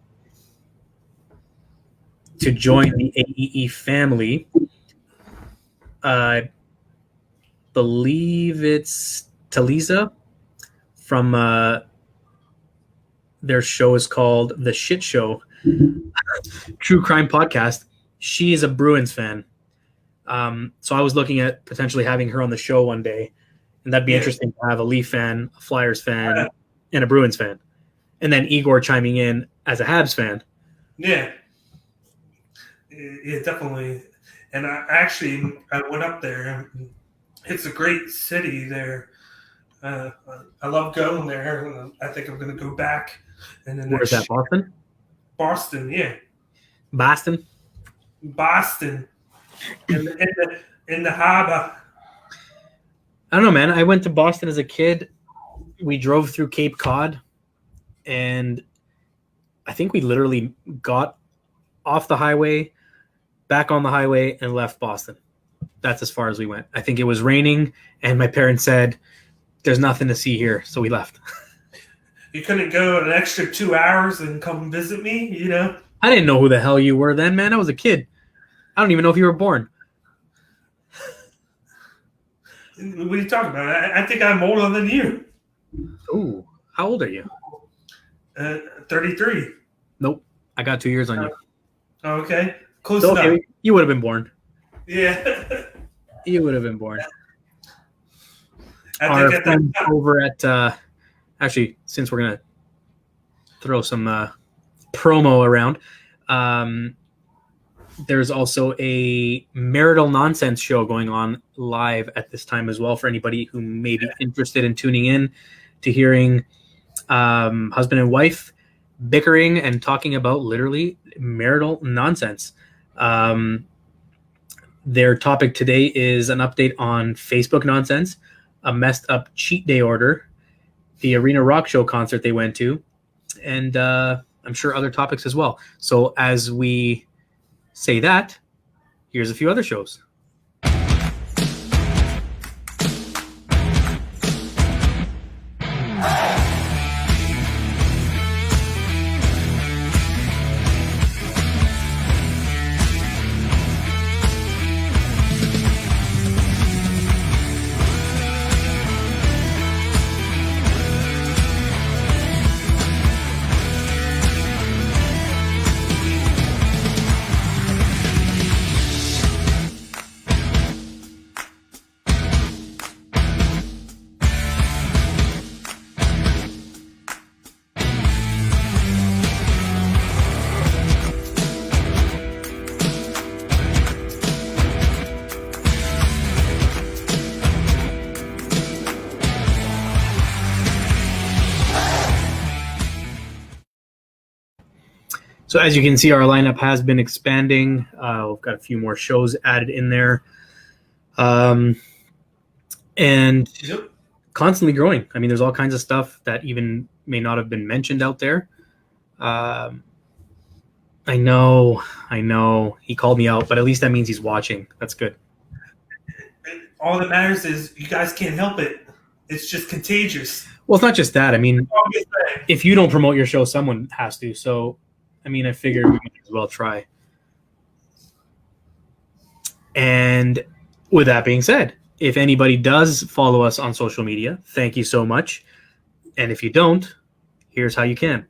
[SPEAKER 2] join the AEE family, I believe it's Talisa from their show is called The Shit Show, True Crime Podcast. She is a Bruins fan. So I was looking at potentially having her on the show one day, and that'd be interesting to have a Leaf fan, a Flyers fan, and a Bruins fan. And then Igor chiming in as a Habs fan.
[SPEAKER 3] Yeah. Yeah, definitely. And I went up there. And it's a great city there. I love going there. I think I'm going to go back. And then
[SPEAKER 2] Where's that, Boston?
[SPEAKER 3] Boston, yeah.
[SPEAKER 2] Boston?
[SPEAKER 3] Boston. In the harbor.
[SPEAKER 2] I don't know, man. I went to Boston as a kid. We drove through Cape Cod, and I think we literally got off the highway, back on the highway, and left Boston. That's as far as we went. I think it was raining, and my parents said, there's nothing to see here, so we left.
[SPEAKER 3] You couldn't go an extra 2 hours and come visit me, you know?
[SPEAKER 2] I didn't know who the hell you were then, man. I was a kid. I don't even know if you were born.
[SPEAKER 3] What are you talking about? I think I'm older than you.
[SPEAKER 2] Ooh, how old are you?
[SPEAKER 3] 33.
[SPEAKER 2] Nope. I got 2 years on you.
[SPEAKER 3] Okay. Close
[SPEAKER 2] So,
[SPEAKER 3] enough.
[SPEAKER 2] okay, you would have been born.
[SPEAKER 3] Yeah.
[SPEAKER 2] You would have been born.
[SPEAKER 3] I
[SPEAKER 2] Our
[SPEAKER 3] think
[SPEAKER 2] friend over at actually, since we're gonna throw some promo around, there's also a marital nonsense show going on live at this time as well for anybody who may be interested in tuning in to hearing husband and wife bickering and talking about literally marital nonsense. Their topic today is an update on Facebook nonsense, a messed up cheat day order, the Arena Rock Show concert they went to, and I'm sure other topics as well. So as we say that, here's a few other shows. So as you can see, our lineup has been expanding. We've got a few more shows added in there. And constantly growing. I mean, there's all kinds of stuff that even may not have been mentioned out there. I know. He called me out, but at least that means he's watching. That's good.
[SPEAKER 3] All that matters is you guys can't help it. It's just contagious.
[SPEAKER 2] Well, it's not just that. I mean, if you don't promote your show, someone has to. So, I mean, I figured we might as well try. And with that being said, if anybody does follow us on social media, thank you so much. And if you don't, here's how you can.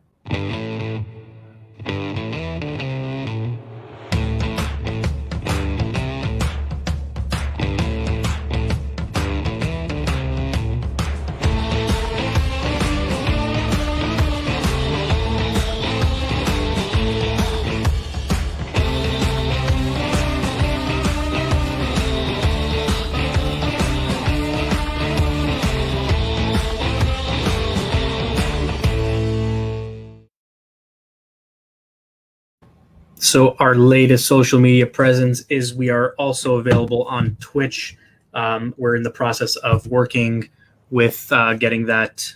[SPEAKER 2] So our latest social media presence is we are also available on Twitch. We're in the process of working with getting that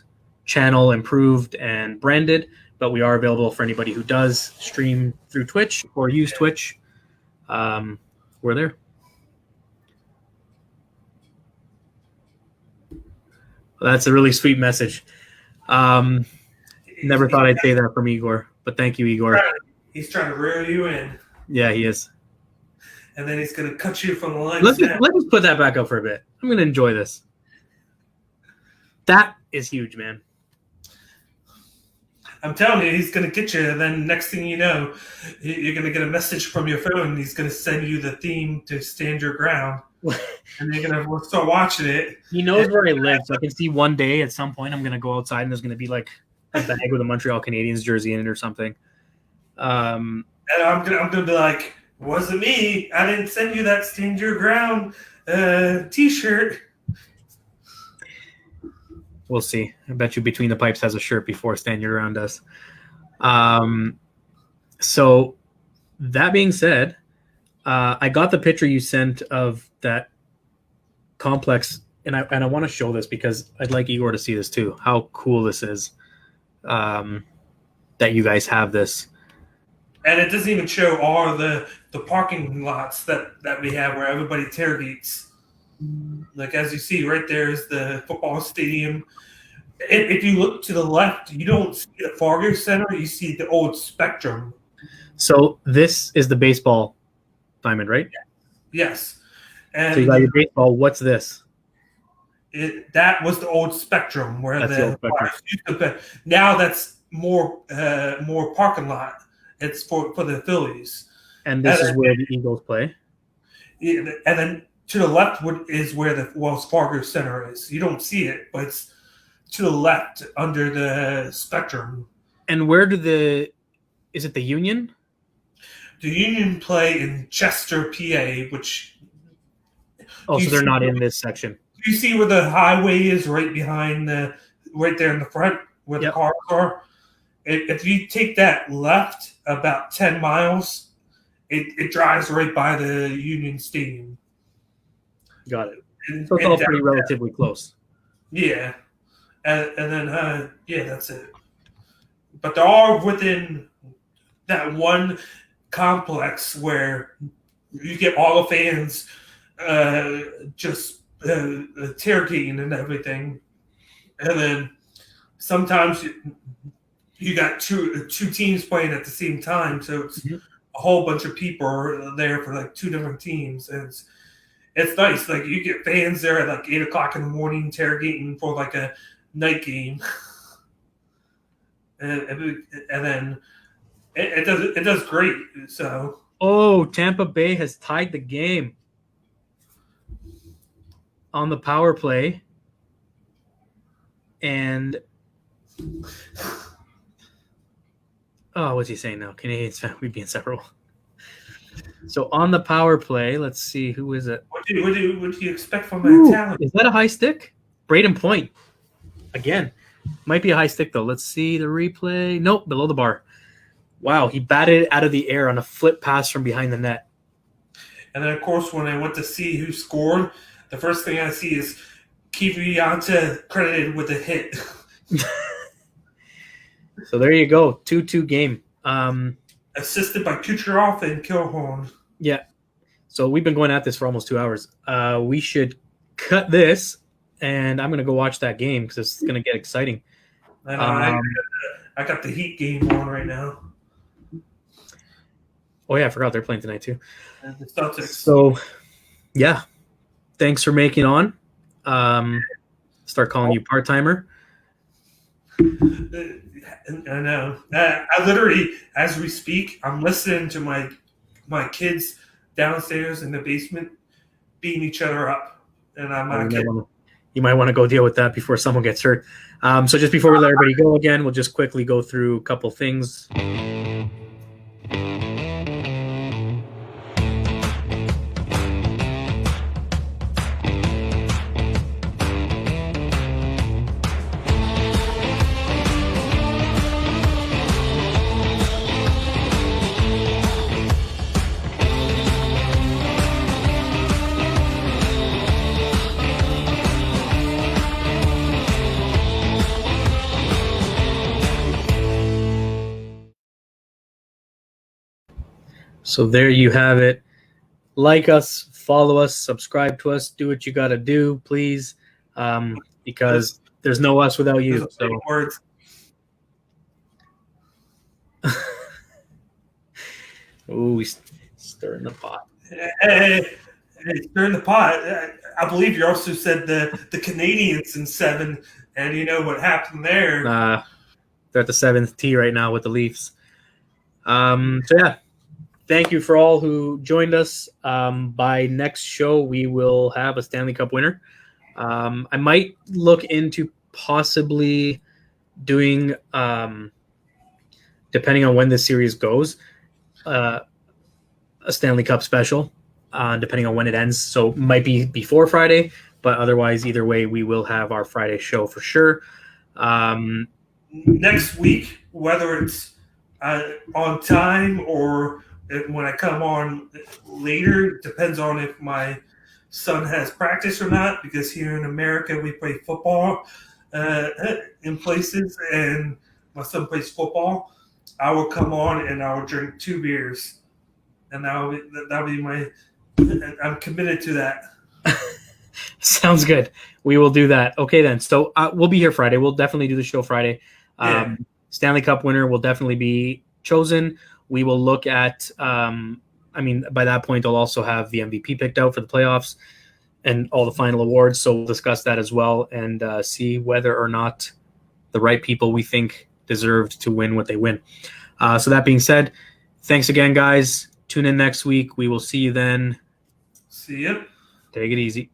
[SPEAKER 2] channel improved and branded, but we are available for anybody who does stream through Twitch or use Twitch. We're there. That's a really sweet message. Never thought I'd say that from Igor, but thank you, Igor.
[SPEAKER 3] He's trying to reel you in.
[SPEAKER 2] Yeah, he is.
[SPEAKER 3] And then he's going to cut you from the line.
[SPEAKER 2] Let's just put that back up for a bit. I'm going to enjoy this. That is huge, man.
[SPEAKER 3] I'm telling you, he's going to get you. And then next thing you know, you're going to get a message from your phone. And he's going to send you the theme to Stand Your Ground. And you're going to start watching it.
[SPEAKER 2] He knows where I live, so I can see one day at some point I'm going to go outside and there's going to be like a bag with a Montreal Canadiens jersey in it or something.
[SPEAKER 3] And I'm gonna be like, wasn't me. I didn't send you that Stand Your Ground T-shirt.
[SPEAKER 2] We'll see. I bet you Between the Pipes has a shirt before Stand Your Ground does. So that being said, I got the picture you sent of that complex, and I want to show this because I'd like Igor to see this too. How cool this is that you guys have this.
[SPEAKER 3] And it doesn't even show all the parking lots that we have where everybody tailgates. Like, as you see, right there is the football stadium. If you look to the left, you don't see the Fargo Center. You see the old Spectrum.
[SPEAKER 2] So this is the baseball diamond, right?
[SPEAKER 3] Yes. And
[SPEAKER 2] so you got your baseball. What's this?
[SPEAKER 3] That was the old Spectrum where
[SPEAKER 2] that's the old Spectrum.
[SPEAKER 3] Used to. Now that's more parking lot. It's for the Phillies.
[SPEAKER 2] And this is where the Eagles play.
[SPEAKER 3] And then to the left is where the Wells Fargo Center is. You don't see it, but it's to the left under the Spectrum.
[SPEAKER 2] And where is it the Union?
[SPEAKER 3] The Union play in Chester, PA, which...
[SPEAKER 2] Oh, so they're not in this section.
[SPEAKER 3] Do you see where the highway is right behind right there in the front where the cars are? If you take that left about 10 miles, it drives right by the Union Stadium.
[SPEAKER 2] Got it. So it's all pretty relatively close.
[SPEAKER 3] Yeah. And then, that's it. But they're all within that one complex where you get all the fans just tailgating and everything. And then sometimes you got two teams playing at the same time, so it's a whole bunch of people are there for like two different teams, and it's nice. Like, you get fans there at like 8 o'clock in the morning tailgating for like a night game, and then it does great. So
[SPEAKER 2] Tampa Bay has tied the game on the power play, and. Oh, what's he saying now? Canadians we'd be inseparable. So on the power play, let's see, who is it?
[SPEAKER 3] What do you expect from my talent?
[SPEAKER 2] Is that a high stick? Braden Point. Again. Might be a high stick though. Let's see the replay. Nope, below the bar. Wow, he batted it out of the air on a flip pass from behind the net.
[SPEAKER 3] And then of course when I went to see who scored, the first thing I see is Kivianta credited with a hit.
[SPEAKER 2] So there you go, 2-2 game.
[SPEAKER 3] Assisted by Kucherov and Kilhorn.
[SPEAKER 2] Yeah. So we've been going at this for almost 2 hours. We should cut this, and I'm going to go watch that game because it's going to get exciting.
[SPEAKER 3] I got the Heat game on right now.
[SPEAKER 2] Oh, yeah, I forgot they're playing tonight too.
[SPEAKER 3] And the Celtics.
[SPEAKER 2] So, yeah. Thanks for making on. Start calling you part-timer.
[SPEAKER 3] I know. I literally, as we speak, I'm listening to my kids downstairs in the basement beating each other up, and I'm not kidding.
[SPEAKER 2] You might want to go deal with that before someone gets hurt. So just before we let everybody go again, we'll just quickly go through a couple things. So there you have it. Like us, follow us, subscribe to us, do what you got to do, please, because there's no us without you.
[SPEAKER 3] Those are
[SPEAKER 2] So
[SPEAKER 3] big words.
[SPEAKER 2] ooh, we stirring the pot.
[SPEAKER 3] Hey, stir in the pot. I believe you also said the Canadians in 7, and you know what happened there.
[SPEAKER 2] They're at the 7th tee right now with the Leafs. So yeah, thank you for all who joined us. By next show, we will have a Stanley Cup winner. I might look into possibly doing, depending on when this series goes, a Stanley Cup special, depending on when it ends. So it might be before Friday, but otherwise, either way, we will have our Friday show for sure.
[SPEAKER 3] Next week, whether it's on time or when I come on later, depends on if my son has practice or not, because here in America we play football in places, and my son plays football. I will come on and I will drink 2 beers, and that'll be my. I'm committed to that.
[SPEAKER 2] Sounds good. We will do that. Okay, then. So we'll be here Friday. We'll definitely do the show Friday.
[SPEAKER 3] Yeah.
[SPEAKER 2] Stanley Cup winner will definitely be chosen. We will look at, by that point, they'll also have the MVP picked out for the playoffs and all the final awards. So we'll discuss that as well and see whether or not the right people we think deserved to win what they win. So that being said, thanks again, guys. Tune in next week. We will see you then.
[SPEAKER 3] See ya.
[SPEAKER 2] Take it easy.